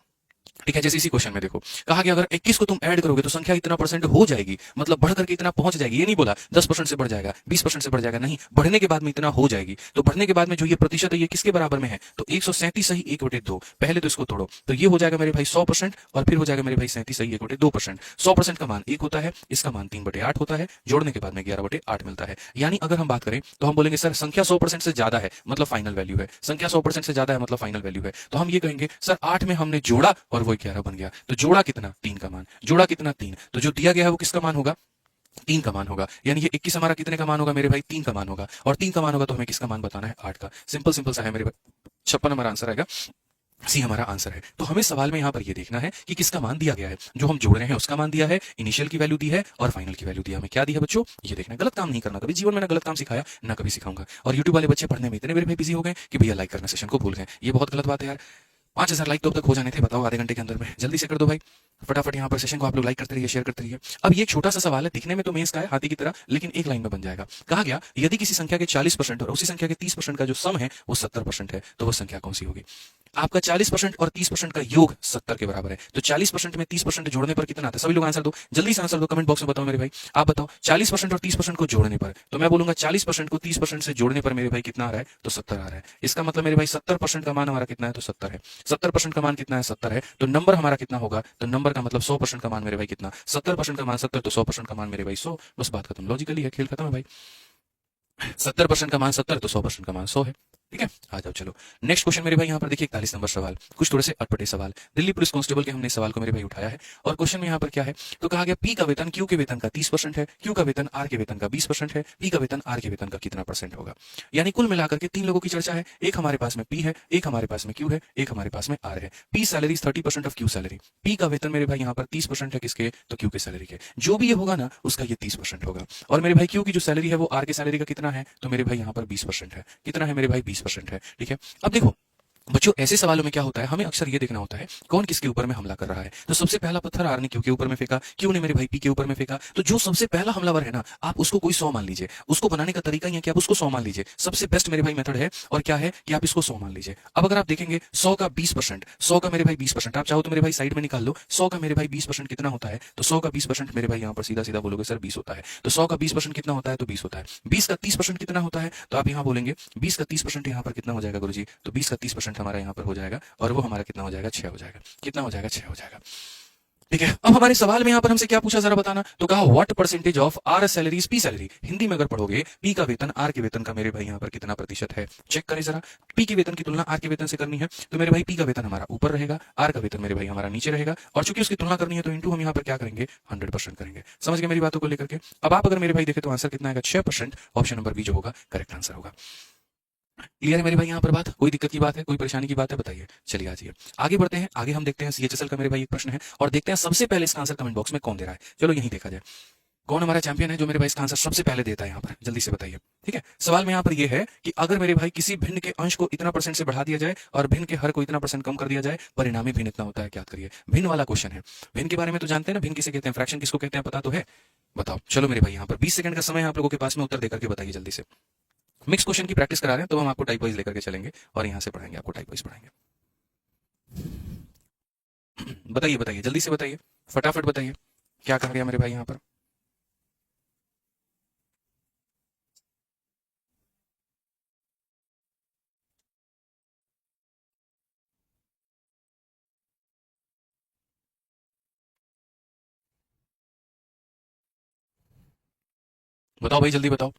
ठीक है, जैसे इसी क्वेश्चन में देखो कहा कि अगर 21 को तुम ऐड करोगे तो संख्या इतना परसेंट हो जाएगी, मतलब बढ़ करके इतना पहुंच जाएगी। ये नहीं बोला 10% से बढ़ जाएगा, 20% से बढ़ जाएगा, नहीं, बढ़ने के बाद में इतना हो जाएगी। तो बढ़ने के बाद में जो ये प्रतिशत है ये किसके बराबर में है, तो 137 सही 1/2। पहले तो इसको तोड़ो, तो ये हो जाएगा मेरे भाई 100% और फिर हो जाएगा मेरे भाई 37 सही 1/2%। 100% का मान 1 होता है, इसका मान 3/8 होता है, जोड़ने के बाद में 11/8 मिलता है। यानी अगर हम बात करें तो हम बोलेंगे सर संख्या 100% से ज्यादा है मतलब फाइनल वैल्यू है, संख्या 100% से ज्यादा है मतलब फाइनल वैल्यू है। तो हम ये कहेंगे सर 8 में हमने जोड़ा और वो 11 बन गया। तो जोड़ा कितना, 3 का मान, जोड़ा कितना 3, तो जो दिया गया है वो किसका मान होगा, 3 का मान होगा। यानी ये 21 हमारा कितने का मान होगा मेरे भाई, 3 का मान होगा, और 3 का मान होगा तो हमें किसका मान बताना है, 8 का। सिंपल सिंपल सा है मेरे भाई, 56 हमारा आंसर आएगा, सी हमारा आंसर है। तो हमें सवाल में यहाँ पर ये देखना है कि किसका मान दिया गया है, जो हम जोड़ रहे हैं उसका मान दिया है, इनिशियल की वैल्यू दी है और फाइनल की वैल्यू दिया। हमें क्या दिया बच्चों, ये देखना है। गलत काम नहीं करना, कभी जीवन में ना गलत काम सिखाया ना कभी सिखाऊंगा। और यूट्यूब वाले बच्चे पढ़ने में इतने मेरे भाई बिजी हो गए कि भैया लाइक करना सेशन को भूल गए। ये बहुत गलत बात है यार, 5000 लाइक तो अब तक हो जाने थे, बताओ आधे घंटे के अंदर में, जल्दी से कर दो भाई फटाफट। यहाँ पर सेशन को आप लोग लाइक करते रहिए, शेयर करते रहिए। अब ये एक छोटा सा सवाल है, दिखने में तो मेंस का है हाथी की तरह, लेकिन एक लाइन में बन जाएगा। कहा गया यदि किसी संख्या के 40% और उसी संख्या के 30% का जो सम है वो 70% है, तो वो संख्या कौन सी होगी। आपका 40% और 30% का योग 70 के बराबर है। तो 40% में 30% जोड़ने पर कितना आता है, सभी लोग आंसर दो, जल्दी से आंसर दो, कमेंट बॉक्स में बताओ मेरे भाई। आप बताओ 40% और 30% को जोड़ने पर, तो मैं बोलूंगा 40% को 30% से जोड़ने पर मेरे भाई कितना आ रहा है, तो 70 आ रहा है। इसका मतलब मेरे भाई 70% का मान हमारा कितना है, तो 70 है। 70% का मान कितना है, 70 है। तो नंबर हमारा कितना होगा, तो नंबर का मतलब 100% का मान मेरे भाई कितना, 70% का मान 70, तो 100% का मान मेरे भाई 100। बस बात खत्म, लॉजिकली है, खेल खत्म है भाई। 70% का मान 70 तो 100% का मान 100 है। ठीक है, आ जाओ चलो। नेक्स्ट क्वेश्चन मेरे भाई यहाँ पर देखिए 41 नंबर सवाल, कुछ थोड़े से अटपटे सवाल। दिल्ली पुलिस कांस्टेबल के हमने इस सवाल को मेरे भाई उठाया है और क्वेश्चन में यहाँ पर क्या है, तो कहा गया पी का वेतन क्यू के वेतन का 30% है, क्यू का वेतन आर के वेतन का 20% है, पी का वेतन आर के वेतन का कितना परसेंट होगा। यानी कुल मिलाकर के तीन लोगों की चर्चा है, एक हमारे पास में पी है, एक हमारे पास में क्यू है, एक हमारे पास में आर है। P salary 30% of Q salary, P का वेतन मेरे भाई यहाँ पर 30% है किसके, तो क्यू के सैलरी के। जो भी ये होगा ना उसका ये 30% होगा। और मेरे भाई क्यू की जो सैलरी है वो आर के सैलरी का कितना है, तो मेरे भाई यहाँ पर 20% है। कितना है मेरे भाई, 20% है। ठीक है, अब देखो बच्चों ऐसे सवालों में क्या होता है, हमें अक्सर ये देखना होता है कौन किसके ऊपर में हमला कर रहा है। तो सबसे पहला पत्थर आर ने क्यू के ऊपर में फेंका, क्यू ने मेरे भाई पी के ऊपर में फेंका। तो जो सबसे पहला हमलावर है ना, आप उसको कोई 100 मान लीजिए। उसको बनाने का तरीका ही है कि आप उसको 100 मान लीजिए, सबसे बेस्ट मेरे भाई मेथड है। और क्या है कि आप इसको 100 मान लीजिए। अब अगर आप देखेंगे 100 का 20%, 100 का मेरे भाई 20%, आप चाहो तो मेरे भाई साइड में निकाल लो। 100 का मेरे भाई 20% कितना होता है, तो 100 का 20% मेरे भाई यहाँ पर सीधा सीधा बोलोगे सर 20 होता है। तो 100 का 20% कितना होता है, तो 20 होता है। 20 का 30% कितना होता है, तो आप यहाँ बोलेंगे 20 का 30% यहाँ पर कितना हो जाएगा गुरुजी, तो 20 का 30% हमारा यहाँ पर हो जाएगा और वो हमारा कितना हो जाएगा, 6 हो जाएगा। कितना हो जाएगा, 6 हो जाएगा। ठीक है, अब हमारे सवाल में यहाँ पर हमसे क्या पूछा जरा बताना, तो कहा what percentage of R salaries P salary. Hindi में अगर पढ़ोगे पी का वेतन आर के वेतन का मेरे भाई यहाँ पर कितना प्रतिशत है। चेक करें जरा, पी के वेतन की तुलना आर के वेतन से करनी है, तो मेरे भाई पी का वेतन हमारा ऊपर रहेगा, आर का वेतन मेरे भाई हमारा नीचे रहेगा। और चूंकि उसकी तुलना करनी है तो इंटू हम यहाँ पर क्या करेंगे, 100% करेंगे। समझ गए मेरी बातों को लेकर के। अब आप अगर मेरे भाई देखे तो आंसर कितना आएगा, 6%। ऑप्शन नंबर बी जो होगा करेक्ट आंसर होगा। क्लियर है मेरे भाई यहाँ पर बात, कोई दिक्कत की बात है, कोई परेशानी की बात है, बताइए। चलिए आइए आगे बढ़ते हैं, आगे हम देखते हैं सीएचएसएल का मेरे भाई एक प्रश्न है और देखते हैं सबसे पहले इसका आंसर कमेंट बॉक्स में कौन दे रहा है। चलो यही देखा जाए कौन हमारा चैंपियन है जो मेरे भाई इसका आंसर सबसे पहले देता है यहाँ पर, जल्दी से बताइए। ठीक है, सवाल में यहाँ पर यह है कि अगर मेरे भाई किसी भिन्न के अंश को इतना परसेंट से बढ़ा दिया जाए और भिन्न के हर को इतना परसेंट कम कर दिया जाए, परिणामी भिन्न इतना होता है, क्या करिए। भिन्न वाला क्वेश्चन है, भिन्न के बारे में तो जानते हैं ना, भिन्न किसे कहते हैं, फ्रैक्शन किसको कहते हैं, पता तो है, बताओ। चलो मेरे भाई यहाँ पर 20 सेकंड का समय है आप लोगों के पास में, उत्तर देकर के बताइए जल्दी से। मिक्स क्वेश्चन की प्रैक्टिस करा रहे हैं तो हम आपको टाइप वाइज लेकर के चलेंगे और यहाँ से पढ़ाएंगे, आपको टाइप वाइज पढ़ाएंगे। बताइए बताइए जल्दी से बताइए, फटाफट बताइए क्या कहा गया मेरे भाई यहाँ पर। बताओ भाई जल्दी बताओ,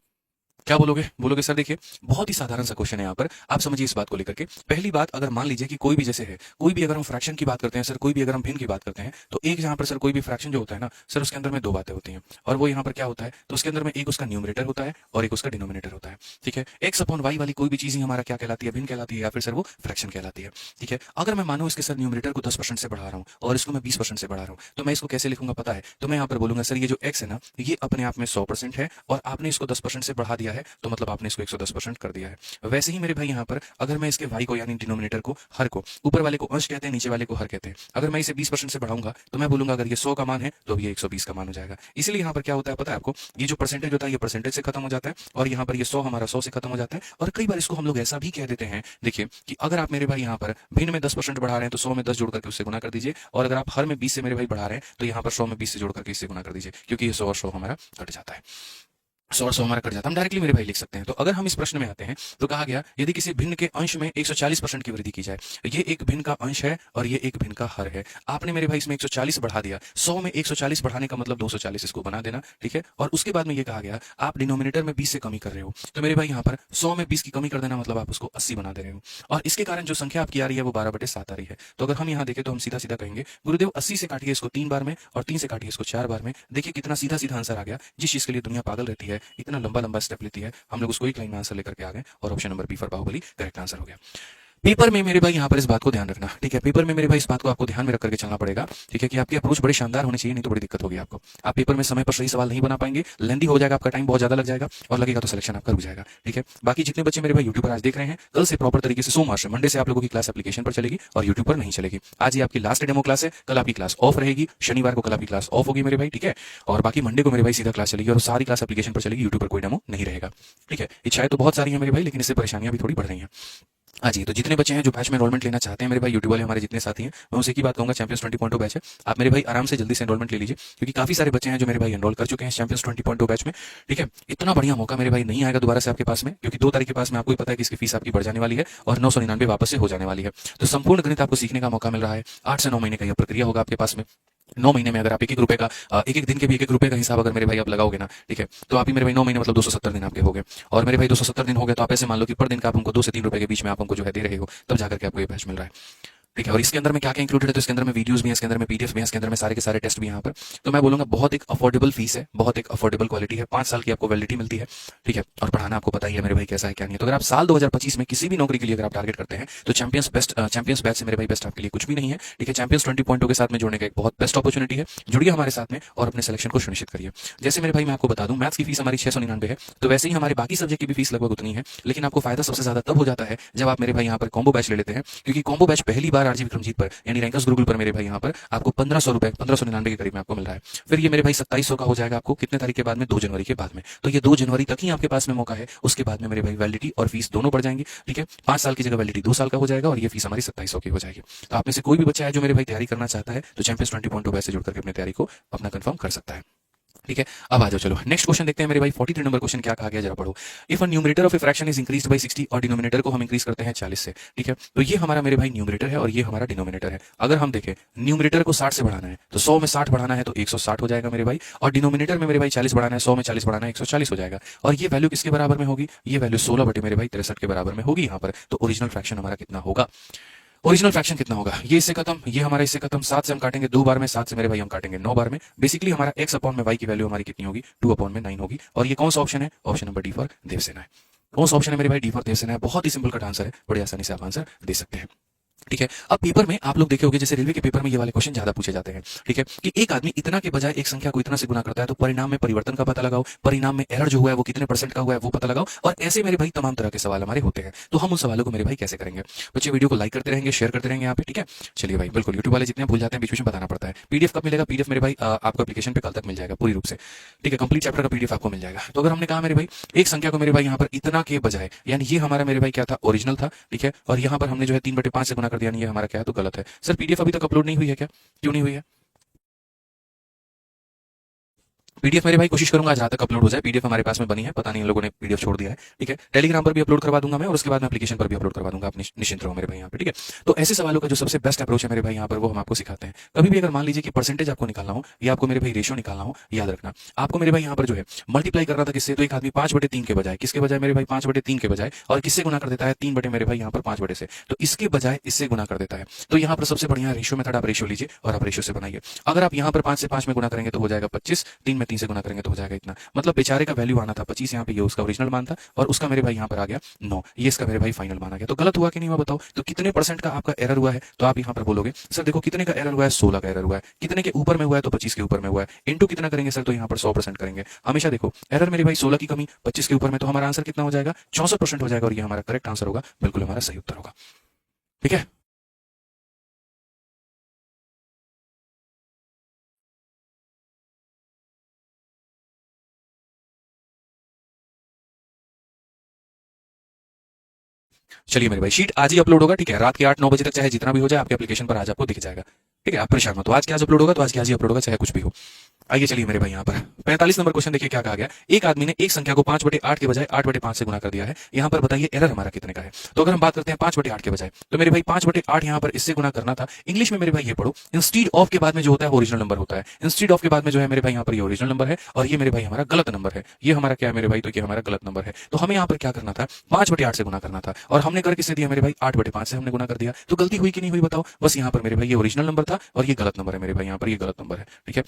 क्या बोलोगे, बोलोगे सर देखिए बहुत ही साधारण सा क्वेश्चन है यहाँ पर, आप समझिए इस बात को लेकर के। पहली बात, अगर मान लीजिए कि कोई भी जैसे है, कोई भी अगर हम फ्रैक्शन की बात करते हैं सर, कोई भी अगर हम भिन्न की बात करते हैं, तो एक यहाँ पर सर कोई भी फ्रैक्शन जो होता है ना सर, उसके अंदर में दो बातें होती हैं। और वो यहाँ पर क्या होता है, तो उसके अंदर में एक उसका न्यूमरेटर होता है और एक उसका डिनोमिनेटर होता है। ठीक है, एक्स अपॉन वाई वाली कोई भी चीज ही हमारा क्या कहलाती है, भिन्न कहलाती है, या फिर सर वो फ्रैक्शन कहलाती है। ठीक है, अगर मैं मानूं इसके सर न्यूमरेटर को 10% से बढ़ा रहा हूँ और इसको मैं 20% से बढ़ा रहा हूँ, तो मैं इसको कैसे लिखूंगा पता है, तो मैं यहाँ पर बोलूंगा सर ये जो एक्स है ना, ये अपने आप में 100% है और आपने इसको 10% से बढ़ा दिया है, तो मतलब आपने इसको 110% कर दिया है। वैसे ही मेरे भाई यहाँ पर अगर मैं इसके y को यानी डिनोमिनेटर को, हर को, ऊपर वाले को अंश कहते हैं, नीचे वाले को हर कहते हैं, अगर मैं इसे 20% से बढ़ाऊंगा तो मैं बोलूंगा अगर ये 100 का मान है तो ये 120 का मान हो जाएगा। इसलिए यहाँ पर क्या होता है पता है आपको, ये जो परसेंटेज होता है ये परसेंटेज से खत्म हो जाता है और यहाँ पर ये 100 हमारा 100 से खत्म हो जाता है। और कई बार इसको हम लोग ऐसा भी कह देते हैं, देखिए कि अगर आप मेरे भाई यहाँ पर भिन्न में 10% बढ़ा रहे हैं तो 100 में 10 जोड़ करके उससे गुना कर दीजिए, और अगर आप हर में 20 से मेरे भाई बढ़ा रहे हैं तो यहाँ पर 100 में 20 से जोड़ करके इससे गुना कर दीजिए, क्योंकि ये 100 और 100 हमारा कट जाता है, 100 और 100 हमारा कट जाता है, हम डायरेक्टली मेरे भाई लिख सकते हैं। तो अगर हम इस प्रश्न में आते हैं तो कहा गया यदि किसी भिन्न के अंश में 140% की वृद्धि की जाए, ये एक भिन्न का अंश है और ये एक भिन्न का हर है, आपने मेरे भाई इसमें 140 बढ़ा दिया, 100 में 140 बढ़ाने का मतलब 240 इसको बना देना। ठीक है, और उसके बाद में ये कहा गया आप डिनोमिनेटर में 20 से कमी कर रहे हो, तो मेरे भाई यहाँ पर 100 में 20 की कमी कर देना मतलब आप उसको 80 बना दे रहे हो, और इसके कारण जो संख्या आपकी आ रही है वो 12/7 आ रही है। तो अगर हम यहाँ देखें तो हम सीधा सीधा कहेंगे गुरुदेव 80 से काटिए इसको 3 बार में और 3 से काटिए इसको 4 बार में, देखिए कितना सीधा सीधा आंसर आ गया। जिस चीज के लिए दुनिया पागल रहती है, इतना लंबा लंबा स्टेप लेती है, हम लोग उसको एक लाइन में आंसर लेकर के आ गए और option number B for Baahubali correct answer हो गया। पेपर में मेरे भाई यहाँ पर इस बात को ध्यान रखना, ठीक है, पेपर में मेरे भाई इस बात को आपको ध्यान में रख करके चलना पड़ेगा। ठीक है, कि आपकी अप्रोच बड़ी शानदार होनी चाहिए, नहीं तो बड़ी दिक्कत होगी आपको। आप पेपर में समय पर सही सवाल नहीं बना पाएंगे, लेंदी हो जाएगा, आपका टाइम बहुत ज्यादा लग जाएगा और लगेगा तो सिलेक्शन आपका रुक जाएगा। ठीक है, बाकी जितने बच्चे मेरे भाई यूट्यूब पर आज देख रहे हैं, कल से प्रॉपर तरीके से सोमवार से मंडे से आप लोगों की क्लास एप्लीकेशन पर चलेगी और यूट्यूब पर नहीं चलेगी। आज ही आपकी लास्ट डेमो क्लास है, कल आपकी क्लास ऑफ रहेगी, शनिवार को कल आपकी क्लास ऑफ होगी मेरे भाई। ठीक है, और बाकी मंडे को मेरे भाई सीधा क्लास चलेगी और सारी क्लास एप्लीकेशन पर चलेगी, यूट्यूब पर कोई डेमो नहीं रहेगा। ठीक है, इच्छाएं तो बहुत सारी है मेरे भाई, लेकिन इससे परेशानियां भी थोड़ी बढ़ रही हैं। हाँ जी, तो जितने बच्चे हैं जो बैच में एनरोलमेंट लेना चाहते हैं मेरे भाई, यूट्यूब वाले हमारे जितने साथी हैं, मैं उसी की बात कहूंगा, चैंपियंस 20.2 बैच है, आप मेरे भाई आराम से जल्दी से एनरोलमेंट ले लीजिए, क्योंकि काफी सारे बच्चे हैं जो मेरे भाई एनरोल कर चुके हैं चैंपियंस 20.2 बैच में। ठीक है, इतना बढ़िया मौका मेरे भाई नहीं आएगा दोबारा से आपके पास में, क्योंकि 2 तारीख के पास में आपको पता है कि इसकी फीस आपकी बढ़ जाने वाली है और 999 वापस से हो जाने वाली है। तो संपूर्ण गणित आपको सीखने का मौका मिल रहा है, 8 से 9 महीने का यह प्रक्रिया होगा आपके पास में। 9 महीने में अगर आप एक एक रुपए का एक एक दिन के भी एक एक रुपए का हिसाब अगर मेरे भाई आप लगाओगे ना, ठीक है, तो आप ही मेरे भाई 9 महीने मतलब 270 दिन आपके हो गए। और मेरे भाई 270 दिन हो गए तो आप ऐसे मान लो कि पर दिन का आप हमको 2 से 3 रुपए के बीच में आप हमको जो है दे रहे हो, तब जाकर के आपको ये बैच मिल रहा है। ठीक है, और इसके अंदर में क्या क्या इंक्लूडेड है, तो इसके अंदर में वीडियोस भी हैं, इसके अंदर में पीडीएफ भी हैं, इसके अंदर में सारे के सारे टेस्ट भी हैं यहाँ पर। तो मैं बोलूंगा बहुत एक अफोर्डेबल फीस है, बहुत एक अफोर्डेबल क्वालिटी है, 5 साल की आपको वैलिडिटी मिलती है। ठीक है, और पढ़ाना आपको पता ही है मेरे भाई कैसा है क्या नहीं है। तो अगर आप साल 2025 में किसी भी नौकरी के लिए अगर आप टारगेट करते हैं तो चैंपियंस बैच से मेरे भाई बेस्ट आपके लिए कुछ भी नहीं है। ठीक है, चैंपियंस 20 पॉइंटों के साथ में जुड़ने का एक बहुत बेस्ट अपॉर्चुनिटी है। जुड़िए हमारे साथ में और अपने सिलेक्शन को सुनिश्चित करिए। जैसे मेरे भाई मैं आपको बता दूं, मैथ्स की फीस हमारी 699 है, तो वैसे ही हमारे बाकी सब्जेक्ट की भी फीस लगभग उतनी है। लेकिन आपको फायदा सबसे ज्यादा तब हो जाता है जब आप मेरे भाई यहाँ पर कॉम्बो बैच ले लेते हैं, क्योंकि कॉम्बो बैच पहली बार आरजी विक्रमजीत पर यानी रैंकर्स गुरुकुल पर मेरे भाई यहाँ पर आपको 1599 के करीब में आपको मिल रहा है। फिर ये मेरे भाई 2700 का हो जाएगा आपको कितने तारीख के बाद में, 2 जनवरी के बाद में। तो ये 2 जनवरी तक ही आपके पास में मौका है, उसके बाद में मेरे भाई वैलिडिटी और फीस दोनों बढ़ जाएंगी। ठीक है, 5 साल की जगह वैलिडिटी 2 साल का हो जाएगा और ये फीस हमारी 2700 की हो जाएगी। तो आप में से कोई भी बच्चा है जो मेरे भाई तैयारी करना चाहता है तो चैंपियंस 20.2 बैच से जुड़ करके अपनी तैयारी को अपना कंफर्म कर सकता है। ठीक है, अब आ जाओ, चलो नेक्स्ट क्वेश्चन देखते हैं मेरे भाई। 43 नंबर क्वेश्चन क्या कहा गया जरा पढ़ो। If a numerator of a fraction is increased by 60 और डिनोमिनेटर को हम इंक्रीज करते हैं 40 से। ठीक है, तो ये हमारा मेरे भाई न्यूमरेटर है और ये हमारा डिनोमिनेटर है। अगर हम देखें न्यूमरेटर को 60 से बढ़ाना है तो 100 में 60 बढ़ाना है तो 160 हो जाएगा मेरे भाई, और डिनोमिनेटर में मेरे भाई 40 बढ़ाना है, 100 में 40 बढ़ाना है 140 हो जाएगा। और ये वैल्यू किसके बराबर में होगी, ये वैल्यू 16 बटे मेरे भाई 63 के बराबर में होगी यहाँ पर। तो ओरिजिनल फ्रैक्शन हमारा कितना होगा, ओरिजिनल फ्रैक्शन कितना होगा, ये इससे खत्म, ये हमारा इससे खत्म। 7 से हम काटेंगे 2 बार में, 7 से मेरे भाई हम काटेंगे 9 बार में। बेसिकली हमारा x अपॉन में y की वैल्यू हमारी कितनी होगी, 2 अपॉन में 9 होगी। और ये कौन सा ऑप्शन है, option number D for Devasena है। कौन सा ऑप्शन है मेरे भाई, डी फॉर देवसेना है। बहुत ही सिंपल कट आंसर है, बड़े आसानी से आप आंसर दे सकते हैं। ठीक है, अब पेपर में आप लोग देखे होंगे जैसे रेलवे के पेपर में ये वाले क्वेश्चन ज्यादा पूछे जाते हैं। ठीक है, कि एक आदमी इतना के बजाय एक संख्या को इतना से गुना करता है तो परिणाम में परिवर्तन का पता लगाओ, परिणाम में एरर जो हुआ है वो कितने % का हुआ है वो पता लगाओ। और ऐसे मेरे भाई तमाम तरह के सवाल हमारे होते हैं। तो हम उन सवालों को मेरे भाई कैसे करेंगे, बच्चे वीडियो को लाइक करते रहेंगे, शेयर करते रहेंगे यहाँ पे। ठीक है, चलिए भाई, बिल्कुल यूट्यूब वाले जितने भूल जाते हैं बीच बीच में बताना पड़ता है। पीडीएफ कब मिलेगा, पीडीएफ मेरे भाई आपको एप्लीकेशन पे कल तक मिल जाएगा पूरी रूप से। ठीक है, कंप्लीट चैप्टर का पीडीएफ आपको मिल जाएगा। तो अगर हमने कहा मेरे भाई एक संख्या को मेरे भाई यहाँ पर इतना के बजाय, यानी ये हमारा मेरे भाई क्या था, ओरिजिनल था। ठीक है, और यहाँ पर हमने जो है 3/5 से गुना कर दिया, ये हमारा क्या है, तो गलत है। सर पीडीएफ अभी तक अपलोड नहीं हुई है क्या, क्यों नहीं हुई है पीडीएफ मेरे भाई? कोशिश करूंगा आज रात तक अपलोड हो जाए। पीडीएफ हमारे पास में बनी है, पता नहीं इन लोगों ने पीडीएफ छोड़ दिया है। ठीक है, टेलीग्राम पर भी अपलोड करवा दूंगा मैं, और उसके बाद में एप्लीकेशन पर भी अपलोड करवा दूंगा। आप निश्चिंत रहो मेरे भाई यहाँ पे। ठीक है, तो ऐसे सवालों का जो सबसे बेस्ट अप्रोच है मेरे भाई यहाँ पर, वो हम आपको सिखाते हैं। कभी भी अगर मान लीजिए कि परसेंटेज आपको निकालना हो या आपको मेरे भाई रेशियो निकालना हो, याद रखना आपको मेरे भाई यहाँ पर जो है मल्टीप्लाई करना था किससे, तो एक आदमी 5/3 के बजाय, किसके बजाय मेरे भाई 5/3 के बजाय, और किससे गुना कर देता है, 3 बटे मेरे भाई यहाँ पर 5 बटे से, तो इसके बजाय इससे गुना कर देता है। तो यहाँ पर सबसे बढ़िया रेशियो मेथड, आप रेशियो लीजिए और आप रेशियो से बनाइए। अगर आप यहाँ पर 5 से 5 में गुना करेंगे तो हो जाएगा 25, 3 में 3 से गुना करेंगे तो हो जाएगा इतना। मतलब बेचारे का वैल्यू आना था 25, यहाँ पे ये उसका ओरिजिनल मान था, और उसका मेरे भाई यहाँ पर आ गया 9, ये इसका मेरे भाई फाइनल मान आ गया। तो गलत हुआ कि नहीं हुआ बताओ, तो कितने % का आपका एरर हुआ है, तो आप यहाँ पर बोलोगे सर देखो कितने का एरर हुआ है, 16 का एरर हुआ है। कितने के ऊपर में हुआ है, तो 25 के ऊपर में हुआ है। इंटू कितना करेंगे सर, तो यहाँ पर 100% करेंगे। हमेशा देखो एरर मेरे भाई 16 की कमी 25 के ऊपर में, तो हमारा आंसर कितना हो जाएगा, 64% हो जाएगा, और ये हमारा करेक्ट आंसर होगा, बिल्कुल हमारा सही उत्तर होगा। ठीक है, चलिए मेरे भाई शीट आज ही अपलोड होगा। ठीक है, रात के 8-9 बजे तक चाहे जितना भी हो जाए आपके एप्लीकेशन पर आज आपको दिख जाएगा। ठीक है, आप परेशान मत हो, आज क्या आज अपलोड होगा तो आज क्या आज ही अपलोड होगा, चाहे कुछ भी हो। आइए चलिए मेरे भाई यहाँ पर 45 नंबर क्वेश्चन देखिए क्या कहा गया। एक आदमी ने एक संख्या को 5/8 के बजाय 8/5 से गुना कर दिया है। यहाँ पर बताइए एरर हमारा कितने का है। तो अगर हम बात करते हैं 5/8 के बजाय, तो मेरे भाई 5/8 यहाँ पर इससे गुना करना था। इंग्लिश में मेरे भाई ये पढ़ो, इंस्टीड ऑफ के बाद में जो होता है वो ओरिजिनल नंबर होता है। इंस्टीड ऑफ के बाद में जो है मेरे भाई यहाँ पर ये ओरिजिनल नंबर है, और ये मेरे भाई हमारा गलत नंबर है। ये हमारा क्या है मेरे भाई, तो ये हमारा गलत नंबर है। तो हमें यहाँ पर क्या करना था, 5/8 से गुना करना था, और हमने कर किससे दिया मेरे भाई, 8/5 से हमने गुना कर दिया। तो गलती हुई कि नहीं हुई बताओ, बस यहाँ पर मेरे भाई ये ओरिजिनल नंबर था और ये गलत नंबर है मेरे भाई, यहाँ पर ये गलत नंबर है। ठीक है,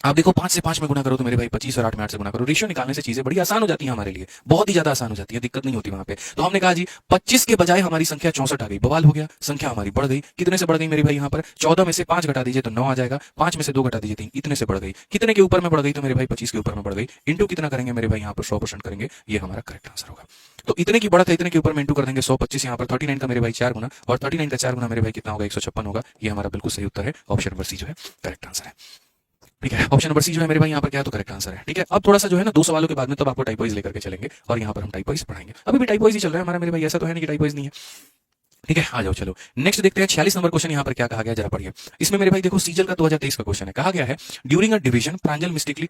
आप देखो 5 से 5 में गुना करो तो मेरे भाई 25, और 8 में 8 से गुना करो। रेशियो निकालने से चीजें बड़ी आसान हो जाती है हमारे लिए, बहुत ही ज्यादा आसान हो जाती है, दिक्कत नहीं होती वहां पे। तो हमने कहा जी 25 के बजाय हमारी संख्या 64 आ गई, बवाल हो गया, संख्या हमारी बढ़ गई। कितने से बढ़ गई मेरे भाई यहाँ पर, 14 में से 5 घटा दीजिए तो 9 आ जाएगा, 5 में से 2 घटा दीजिए 3, इतने से बढ़ गई। कितने के ऊपर में बढ़ गई, तो मेरे भाई 25 के ऊपर में बढ़ गई। इंटू कितना करेंगे मेरे भाई यहाँ पर 100% करेंगे, ये हमारा करेक्ट आंसर होगा। तो इतने की बढ़त है, इतने के ऊपर में इंटू कर देंगे 100, 25 यहाँ पर 39 का मेरे भाई 4 गुना, और 39 का 4 गुना मेरे भाई कितना होगा, 156 होगा। ये हमारा बिल्कुल सही उत्तर है, ऑप्शन नंबर सी जो है करेक्ट आंसर है। ठीक है, ऑप्शन नंबर सी जो है मेरे भाई यहाँ पर क्या है, तो करेक्ट आंसर है। ठीक है, अब थोड़ा सा जो है ना 2 सवालों के बाद में तब आपको टाइप वाइज लेकर के चलेंगे, और यहाँ पर हम टाइप वाइज पढ़ाएंगे। अभी भी टाइप वाइज ही चल रहा है हमारा मेरे भाई, ऐसा तो है नहीं कि टाइप वाइज नहीं है। ठीक है, आ जाओ चलो नेक्स्ट देखते हैं 46 नंबर क्वेश्चन यहाँ पर क्या कहा गया जरा पढ़िए। इसमें मेरे भाई देखो सीजल का 2023 का क्वेश्चन है, कहा गया है during a division Pranjal mistakenly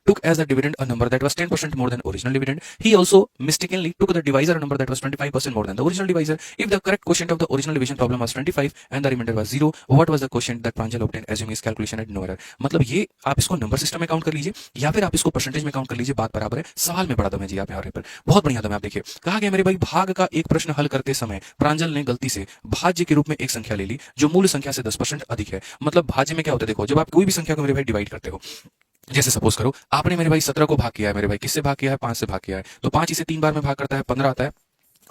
took as a dividend a number that was 10% more than original dividend. He also mistakenly took the divisor a number that was 25% more than the original divisor. If the correct quotient of the original division problem was 25 and the remainder was 0, what was the quotient that Pranjal obtained assuming his calculation had no error? मतलब ये आप इसको number system में count कर लीजिए या फिर आप इसको परसेंटेज में काउंट कर लीजिए, बात बराबर है। सवाल में बड़ा दम है जी आप यहाँ पर, बहुत बढ़िया दम है। आप देखिए कहा गया मेरे भाई भाग का एक प्रश्न हल करते समय प्रांजल ने गलती से भाज्य के रूप में एक संख्या ले ली जो मूल संख्या से 10% अधिक है। मतलब भाज्य में क्या होता है, देखो जब आप कोई भी संख्या को मेरे भाई डिवाइड करते हो, जैसे सपोज करो आपने मेरे भाई 17 को भाग किया है, मेरे भाई किससे भाग किया है, 5 से भाग किया है, तो 5 इसे 3 बार में भाग करता है, 15 आता है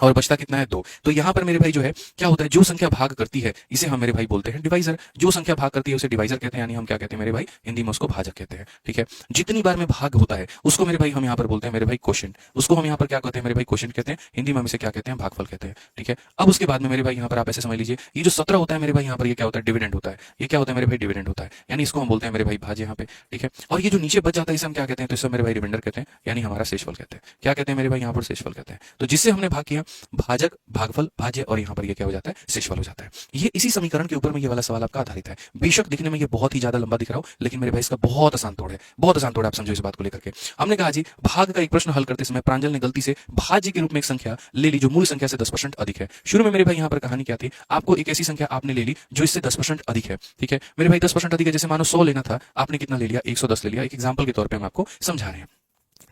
और बचता कितना है 2। तो यहां पर मेरे भाई जो है क्या होता है, जो संख्या भाग करती है इसे हम मेरे भाई बोलते हैं डिवाइजर, जो संख्या भाग करती है उसे डिवाइजर कहते हैं, यानी हम क्या कहते हैं मेरे भाई हिंदी में उसको भाजक कहते हैं। ठीक है, जितनी बार में भाग होता है उसको मेरे भाई हम यहाँ पर बोलते हैं मेरे भाई क्वोशिएंट, उसको हम यहाँ पर क्या कहते हैं मेरे भाई क्वोशिएंट कहते हैं, हिंदी में हम इसे क्या कहते हैं भागफल कहते हैं। ठीक है, अब उसके बाद में मेरे भाई यहाँ पर आप ऐसे समझ लीजिए ये जो 17 होता है मेरे भाई यहाँ पर ये क्या होता है डिविडेंड होता है, ये क्या होता है मेरे भाई डिविडेंड होता है, यानी इसको हम बोलते हैं मेरे भाई भाज्य यहाँ पे। ठीक है, और ये जो नीचे बच जाता है इसे हम क्या कहते हैं, तो इसे मेरे भाई रिमाइंडर कहते हैं, यानी हमारा शेषफल कहते हैं। क्या कहते हैं मेरे भाई यहाँ पर शेषफल कहते हैं। तो जिससे हमने भाग किया भाजक भागफल भाज्य और यहाँ पर ये क्या हो जाता है शेषफल हो जाता है। ये इसी समीकरण के ऊपर में ये वाला सवाल आपका आधारित है। बेशक दिखने में ये बहुत ही ज्यादा लंबा दिख रहा हो लेकिन मेरे भाई इसका बहुत आसान तोड़ है, बहुत आसान तोड़ है। आप समझो इस बात को लेकर के हमने कहा जी भाग का एक प्रश्न हल करते समय प्रांजल ने गलती से भाज्य के रूप में एक संख्या ले ली जो मूल संख्या से 10% अधिक है। शुरू में मेरे भाई यहाँ पर कहानी क्या थी, आपको एक ऐसी संख्या आपने ले ली जो इससे 10% अधिक है। ठीक है मेरे भाई 10% अधिक है, जैसे मानो 100 लेना था, आपने कितना ले लिया 110 ले लिया। एक एग्जाम्पल के तौर पर हम आपको समझा रहे हैं।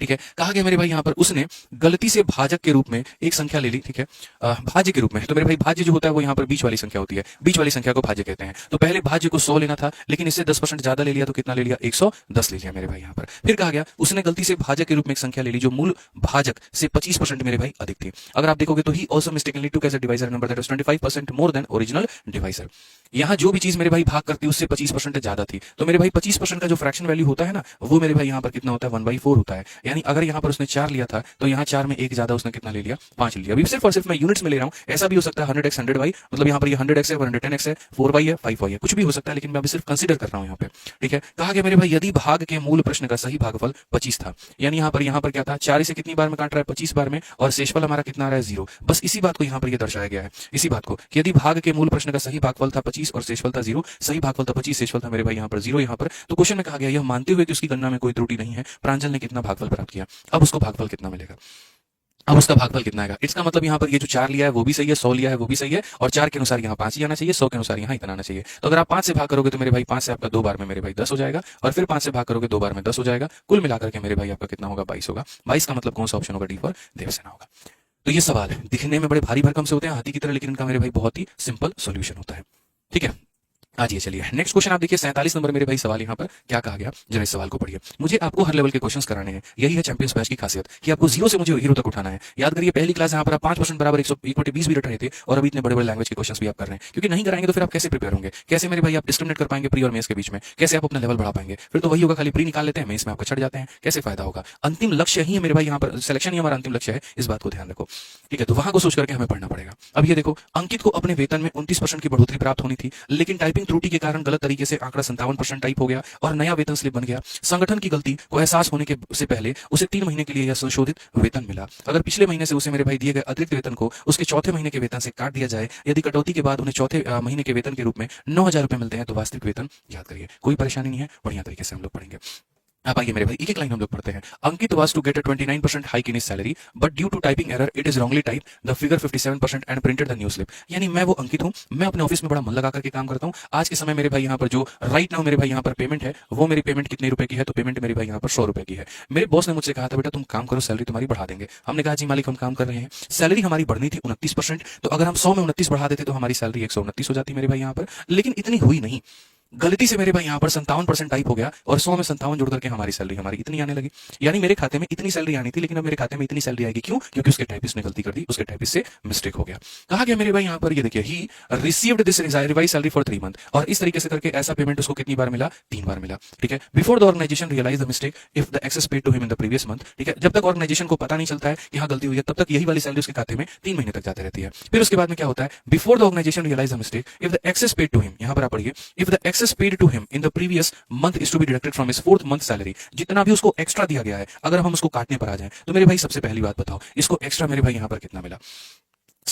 ठीक है, कहा गया मेरे भाई यहाँ पर उसने गलती से भाजक के रूप में एक संख्या ले ली। ठीक है, भाज्य के रूप में, तो मेरे भाई भाज्य जो होता है वो यहाँ पर बीच वाली संख्या होती है, बीच वाली संख्या को भाज्य कहते हैं। तो पहले भाज्य को 100 लेना था लेकिन इससे 10% ज्यादा ले लिया, तो कितना ले लिया 110 ले लिया मेरे भाई यहाँ पर। फिर कहा गया उसने गलती से भाजक के रूप में एक संख्या ले ली जो मूल भाजक से 25% मेरे भाई अधिक थी। अगर आप देखोगे तो he also mistakenly took as a divisor number that was 25% more than original divisor. यहाँ जो भी चीज मेरे भाई भाग करती है उससे 25% ज्यादा थी, तो मेरे भाई 25% का जो फ्रैक्शन वैल्यू होता है ना वो मेरे भाई यहाँ पर कितना होता है 1/4 होता है। यानी अगर यहाँ पर उसने 4 लिया था तो यहाँ 4 में एक ज्यादा उसने कितना ले लिया 5 ले लिया। अभी सिर्फ और सिर्फ मैं यूनिट्स में ले रहा हूँ, ऐसा भी हो सकता है 100x 100y, मतलब यहाँ पर ये 100x है 110x है 4y है 5y है, कुछ भी हो सकता है, लेकिन मैं अभी सिर्फ कंसीडर कर रहा हूँ यहाँ पे। ठीक है, कहा गया मेरे भाई यदि भाग के मूल प्रश्न का सही भागफल 25 था, यानी यहाँ पर क्या था 4 इसे कितनी बार में काट रहा है 25 बार में, और शेषफल हमारा कितना आ रहा है 0। बस इसी बात को यहाँ पर दर्शाया गया है, इसी बात को कि यदि भाग के मूल प्रश्न का सही भागफल था 25 और शेषफल था 0, सही भागफल था 25 शेषफल था मेरे भाई यहाँ पर 0। यहाँ पर तो क्वेश्चन में कहा गया यह मानते हुए कि उसकी गणना में कोई त्रुटि नहीं है प्रांजल ने कितना भागफल प्राप्त किया। अब उसको भागफल कितना मिलेगा, अब उसका भागफल कितना आएगा। इसका मतलब यहाँ पर ये जो 4 लिया है वो भी सही है, 100 लिया है वो भी सही है, और 4 के अनुसार यहाँ 5 ही आना चाहिए, 100 के अनुसार यहाँ इतना आना चाहिए। तो अगर आप 5 से भाग करोगे तो मेरे भाई 5 से आपका 2 बार में मेरे भाई 10 हो जाएगा, और फिर 5 से भाग करोगे 2 बार में 10 हो जाएगा, कुल मिलाकर के मेरे भाई आपका कितना होगा 22 होगा। 22 का मतलब कौन सा ऑप्शन होगा, डी फॉर देवसेना होगा। तो ये सवाल दिखने में बड़े भारी भरकम से होते हैं हाथी की तरह, लेकिन इनका मेरे भाई बहुत ही सिंपल सोल्यूशन होता है। ठीक है, आज ये चलिए नेक्स्ट क्वेश्चन आप देखिए 47 नंबर मेरे भाई सवाल यहाँ पर क्या कहा गया, जरा इस सवाल को पढ़िए। मुझे आपको हर लेवल के क्वेश्चंस कराने हैं, यही है चैंपियंस बैच की खासियत कि आपको जीरो से मुझे हीरो तक उठाना है। याद करिए पहली क्लास यहाँ पर आप 5% बराबर 120 भी रट रहे थे और अभी इतने बड़े बड़े लैंग्वेज के क्वेश्चंस भी आप कर रहे हैं, क्योंकि नहीं कराएंगे तो फिर आप कैसे प्रिपेयर होंगे, कैसे मेरे भाई आप डिस्क्रिमिनेट कर पाएंगे प्री और मेंस के बीच में, कैसे आप अपना लेवल बढ़ा पाएंगे। फिर तो वही होगा खाली प्री निकाल लेते हैं मेंस में आपको चढ़ जाते हैं, कैसे फायदा होगा। अंतिम लक्ष्य ही है मेरे भाई यहाँ पर, सिलेक्शन ही हमारा अंतिम लक्ष्य है, इस बात को ध्यान रखो। ठीक है, तो वहां को सोच करके हमें पढ़ना पड़ेगा। अब ये देखो अंकित को अपने वेतन में 29% की बढ़ोतरी प्राप्त होनी थी, लेकिन टाइपिंग त्रुटि के कारण गलत तरीके से आंकड़ा 57% टाइप हो गया और नया वेतन स्लिप बन गया। संगठन की गलती को एहसास होने के से पहले उसे 3 महीने के लिए यह संशोधित वेतन मिला। अगर पिछले महीने से उसे मेरे भाई दिए गए अतिरिक्त वेतन को उसके चौथे महीने के वेतन से काट दिया जाए, यदि कटौती के बाद उन्हें चौथे महीने के वेतन के रूप में 9,000 रुपए मिलते हैं, तो वास्तविक वेतन याद करिए। कोई परेशानी नहीं है, बढ़िया तरीके से हम लोग पढ़ेंगे। आप आइए मेरे भाई एक एक लाइन हम लोग पढ़ते हैं। Ankit was to get a 29% hike in his salary but due to typing error it is wrongly type the figure 57% and printed the new slip. यानी मैं वो अंकित हूं, मैं अपने ऑफिस में बड़ा मन लगा करके काम करता हूं। आज के समय मेरे भाई यहाँ पर जो राइट नाउ मेरे भाई यहाँ पर पेमेंट है, वो मेरी पेमेंट कितने रुपए की है, तो पेमेंट मेरे भाई यहाँ पर 100 रुपए की है। मेरे बॉस ने मुझसे कहा था बेटा तुम काम करो सैलरी तुम्हारी बढ़ा देंगे। हमने कहा जी मालिक हम काम कर रहे हैं। सैलरी हमारी बढ़नी थी 29%, तो अगर हम 100 में 29 बढ़ा देते तो हमारी सैलरी 129 हो जाती मेरे भाई यहाँ पर, लेकिन इतनी हुई नहीं। गलती से मेरे भाई यहाँ पर 57% टाइप हो गया और 100 में 57 जोड़ करके हमारी सैलरी हमारी इतनी आने लगी। यानी मेरे खाते में इतनी सैलरी आनी थी, लेकिन अब मेरे खाते में इतनी सैलरी आएगी। क्यों? क्योंकि उसके टाइपिस्ट ने गलती कर दी, उसके टाइपिस्ट से मिस्टेक हो गया। कहा गया मेरे भाई यहाँ पर ये देखिए he received this revise salary for 3 month, और इस तरीके से करके ऐसा पेमेंट उसको कितनी बार मिला, 3 बार मिला। ठीक है, before the organisation realise the mistake if the excess paid to him in the previous month. ठीक है, जब तक ऑर्गेनाइजेशन को पता नहीं चलता है कि हाँ गलती हुई है, तब तक यही वाली सैलरी उसके खाते में 3 महीने तक जाती रहती है। फिर उसके बाद में क्या होता है, before the organisation realise the mistake if the excess paid to him, यहाँ पर आप पढ़िए, if the excess paid to him the previous month is to be deducted from his 4th month salary. जितना भी उसको एक्स्ट्रा दिया गया है अगर हम उसको काटने पर आ जाएं, तो मेरे भाई सबसे पहली बात बताओ इसको एक्स्ट्रा मेरे भाई यहाँ पर कितना मिला।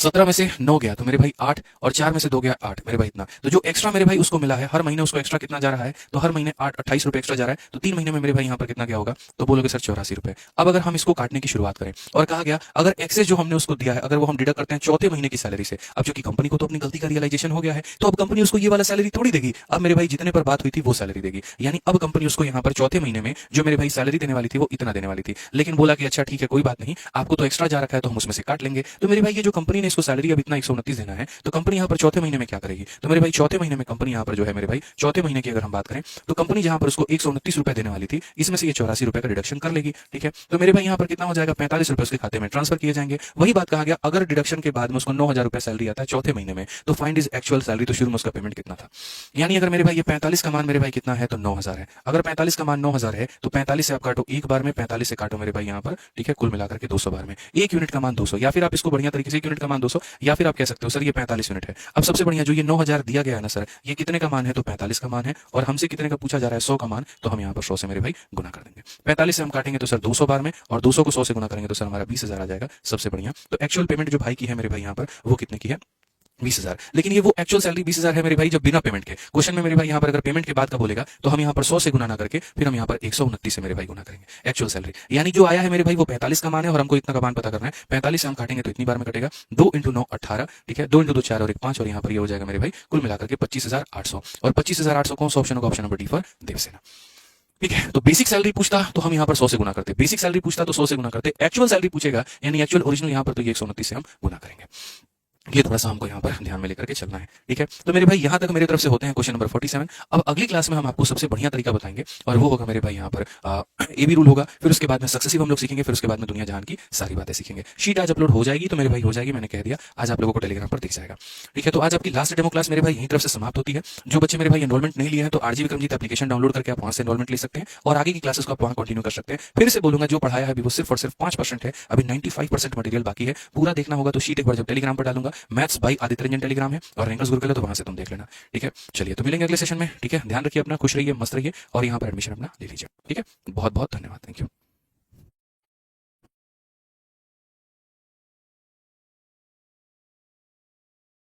17 में से 9 गया तो मेरे भाई 8, और 4 में से 2 गया 8, मेरे भाई इतना। तो जो एक्स्ट्रा मेरे भाई उसको मिला है, हर महीने उसको एक्स्ट्रा कितना जा रहा है, तो हर महीने 28 रुपए एक्स्ट्रा जा रहा है, तो 3 महीने में मेरे भाई यहाँ पर कितना क्या होगा, तो बोलोगे सर 84 रुपए। अब अगर हम इसको काटने की शुरुआत करें और कहा गया अगर एक्सेस जो हमने उसको दिया है अगर वो हम डिडक्ट करते हैं चौथे महीने की सैलरी से, अब चूंकि कंपनी को तो अपनी गलती का रियलाइजेशन हो गया है, तो अब कंपनी उसको ये वाला सैलरी थोड़ी देगी, अब मेरे भाई जितने पर बात हुई थी वो सैलरी देगी। यानी अब कंपनी उसको यहाँ पर चौथे महीने में जो मेरे भाई सैलरी देने वाली थी वो इतना देने वाली थी, लेकिन बोला कि अच्छा ठीक है कोई बात नहीं, आपको तो एक्स्ट्रा जा रखा है तो हम उसमें से काट लेंगे। तो मेरे भाई ये जो कंपनी ने इसको सैलरी अब इतना 129 देना है, तो कंपनी यहाँ पर चौथे महीने में क्या करेगी, तो मेरे भाई चौथे महीने में कंपनी यहाँ पर जो है मेरे भाई चौथे महीने की अगर हम बात करें तो कंपनी जहां पर उसको 129 रुपए देने वाली थी, इसमें से ये 84 रुपए का डिडक्शन कर लेगी। ठीक है, तो मेरे भाई यहाँ पर कितना हो जाएगा, 45 रुपए उसके खाते में ट्रांसफर किए जाएंगे। वही बात कहा गया अगर डिडक्शन के बाद में उसको 9,000 रुपए सैलरी आता है चौथे महीने में, तो फाइंड इज एक्चुअल सैलरी, तो शुरू में उसका पेमेंट कितना था। यानी अगर मेरे भाई ये 45 का मान मेरे भाई कितना है, तो 9,000 है। अगर 45 का मान 9,000 है तो 45 से आप काटो एक बार में, 45 से काटो मेरे भाई यहाँ पर, ठीक है, कुल मिलाकर के 200 बार में। एक यूनिट का मान 200, या फिर आप इसको बढ़िया तरीके से एक यूनिट का मान 200, या फिर आप कह सकते हो सर ये 45 यूनिट है। अब सबसे बढ़िया जो ये 9,000 दिया गया है ना सर, ये कितने का मान है, तो 45 का मान है, और हमसे कितने का पूछा जा रहा है, 100 का मान, तो हम यहाँ पर 100 से मेरे भाई गुना कर देंगे। 45 से हम काटेंगे तो सर 200 बार में, और 200 को 100 से गुना करेंगे तो सर हमारा 20,000 आ जाएगा। सबसे बढ़िया तो एक्चुअल पेमेंट जो भाई की है मेरे भाई यहाँ पर वो कितने की है, 20,000। लेकिन ये वो एक्चुअल सैलरी 20,000 है मेरे भाई जब बिना पेमेंट के। क्वेश्चन में मेरे भाई यहाँ पर अगर पेमेंट के बाद का बोलेगा तो हम यहाँ पर 100 से गुना ना करके फिर हम यहाँ पर 129 से मेरे भाई गुना करेंगे एक्चुअल सैलरी। यानी जो आया है मेरे भाई वो 45 का मान है और हमको इतना का मान पता करना है। 45 से हम काटेंगे तो इतनी बार में कटेगा, 2 × 9 18, ठीक है, 2 × 2 4 और 1 5, और यहाँ पर ये हो जाएगा मेरे भाई कुल मिलाकर के 25,800। और 25,800 कौन सा ऑप्शन होगा, option number D for Devasena. ठीक है, तो बेसिक सैलरी पूछता तो हम यहाँ पर 100 से गुना करते, बेसिक सैलरी पूछता तो 100 से गुना करते, एक्चुअल सैलरी पूछेगा यानी एक्चुअल ओरिजिनल यहाँ पर तो ये 129 से हम गुना करेंगे। ये थोड़ा सा हमको यहाँ पर ध्यान में लेकर के चलना है। ठीक है, तो मेरे भाई यहाँ तक मेरी तरफ से होते हैं क्वेश्चन नंबर 47। अब अगली क्लास में हम आपको सबसे बढ़िया तरीका बताएंगे और वो होगा मेरे भाई यहाँ पर एबी रूल होगा, फिर उसके बाद में सक्सेसिव हम लोग सीखेंगे, फिर उसके बाद में दुनिया जहान की सारी बातें सीखेंगे। शीट आज अपलोड हो जाएगी तो मेरे भाई हो जाएगी, मैंने कह दिया, आज आप लोगों को टेलीग्राम पर दिख जाएगा। ठीक है, तो आज आपकी लास्ट डेमो क्लास मेरे भाई यहीं तरफ से समाप्त होती है। जो बच्चे मेरे भाई एनरोलमेंट नहीं लिए हैं तो आरजी विक्रमजीत एप्लीकेशन डाउनलोड करके आप वहां से एनरोलमेंट ले सकते हैं और आगे की क्लासेस को आप वहां कंटिन्यू कर सकते हैं। फिर से बोलूंगा जो पढ़ाया है अभी वो सिर्फ और सिर्फ 5% है, अभी 95% मटेरियल बाकी है। पूरा देखना होगा तो शीट एक बार जब टेलीग्राम पर डालूंगा, maths by Aditya Ranjan Telegram है और रैंकर्स गुरुकुल है, तो वहां से तुम देख लेना। ठीक है, चलिए तो मिलेंगे अगले सेशन में। ठीक है, ध्यान रखिए अपना, खुश रहिए, मस्त रहिए और यहाँ पर एडमिशन अपना ले लीजिए। ठीक है, बहुत बहुत धन्यवाद, थैंक यू।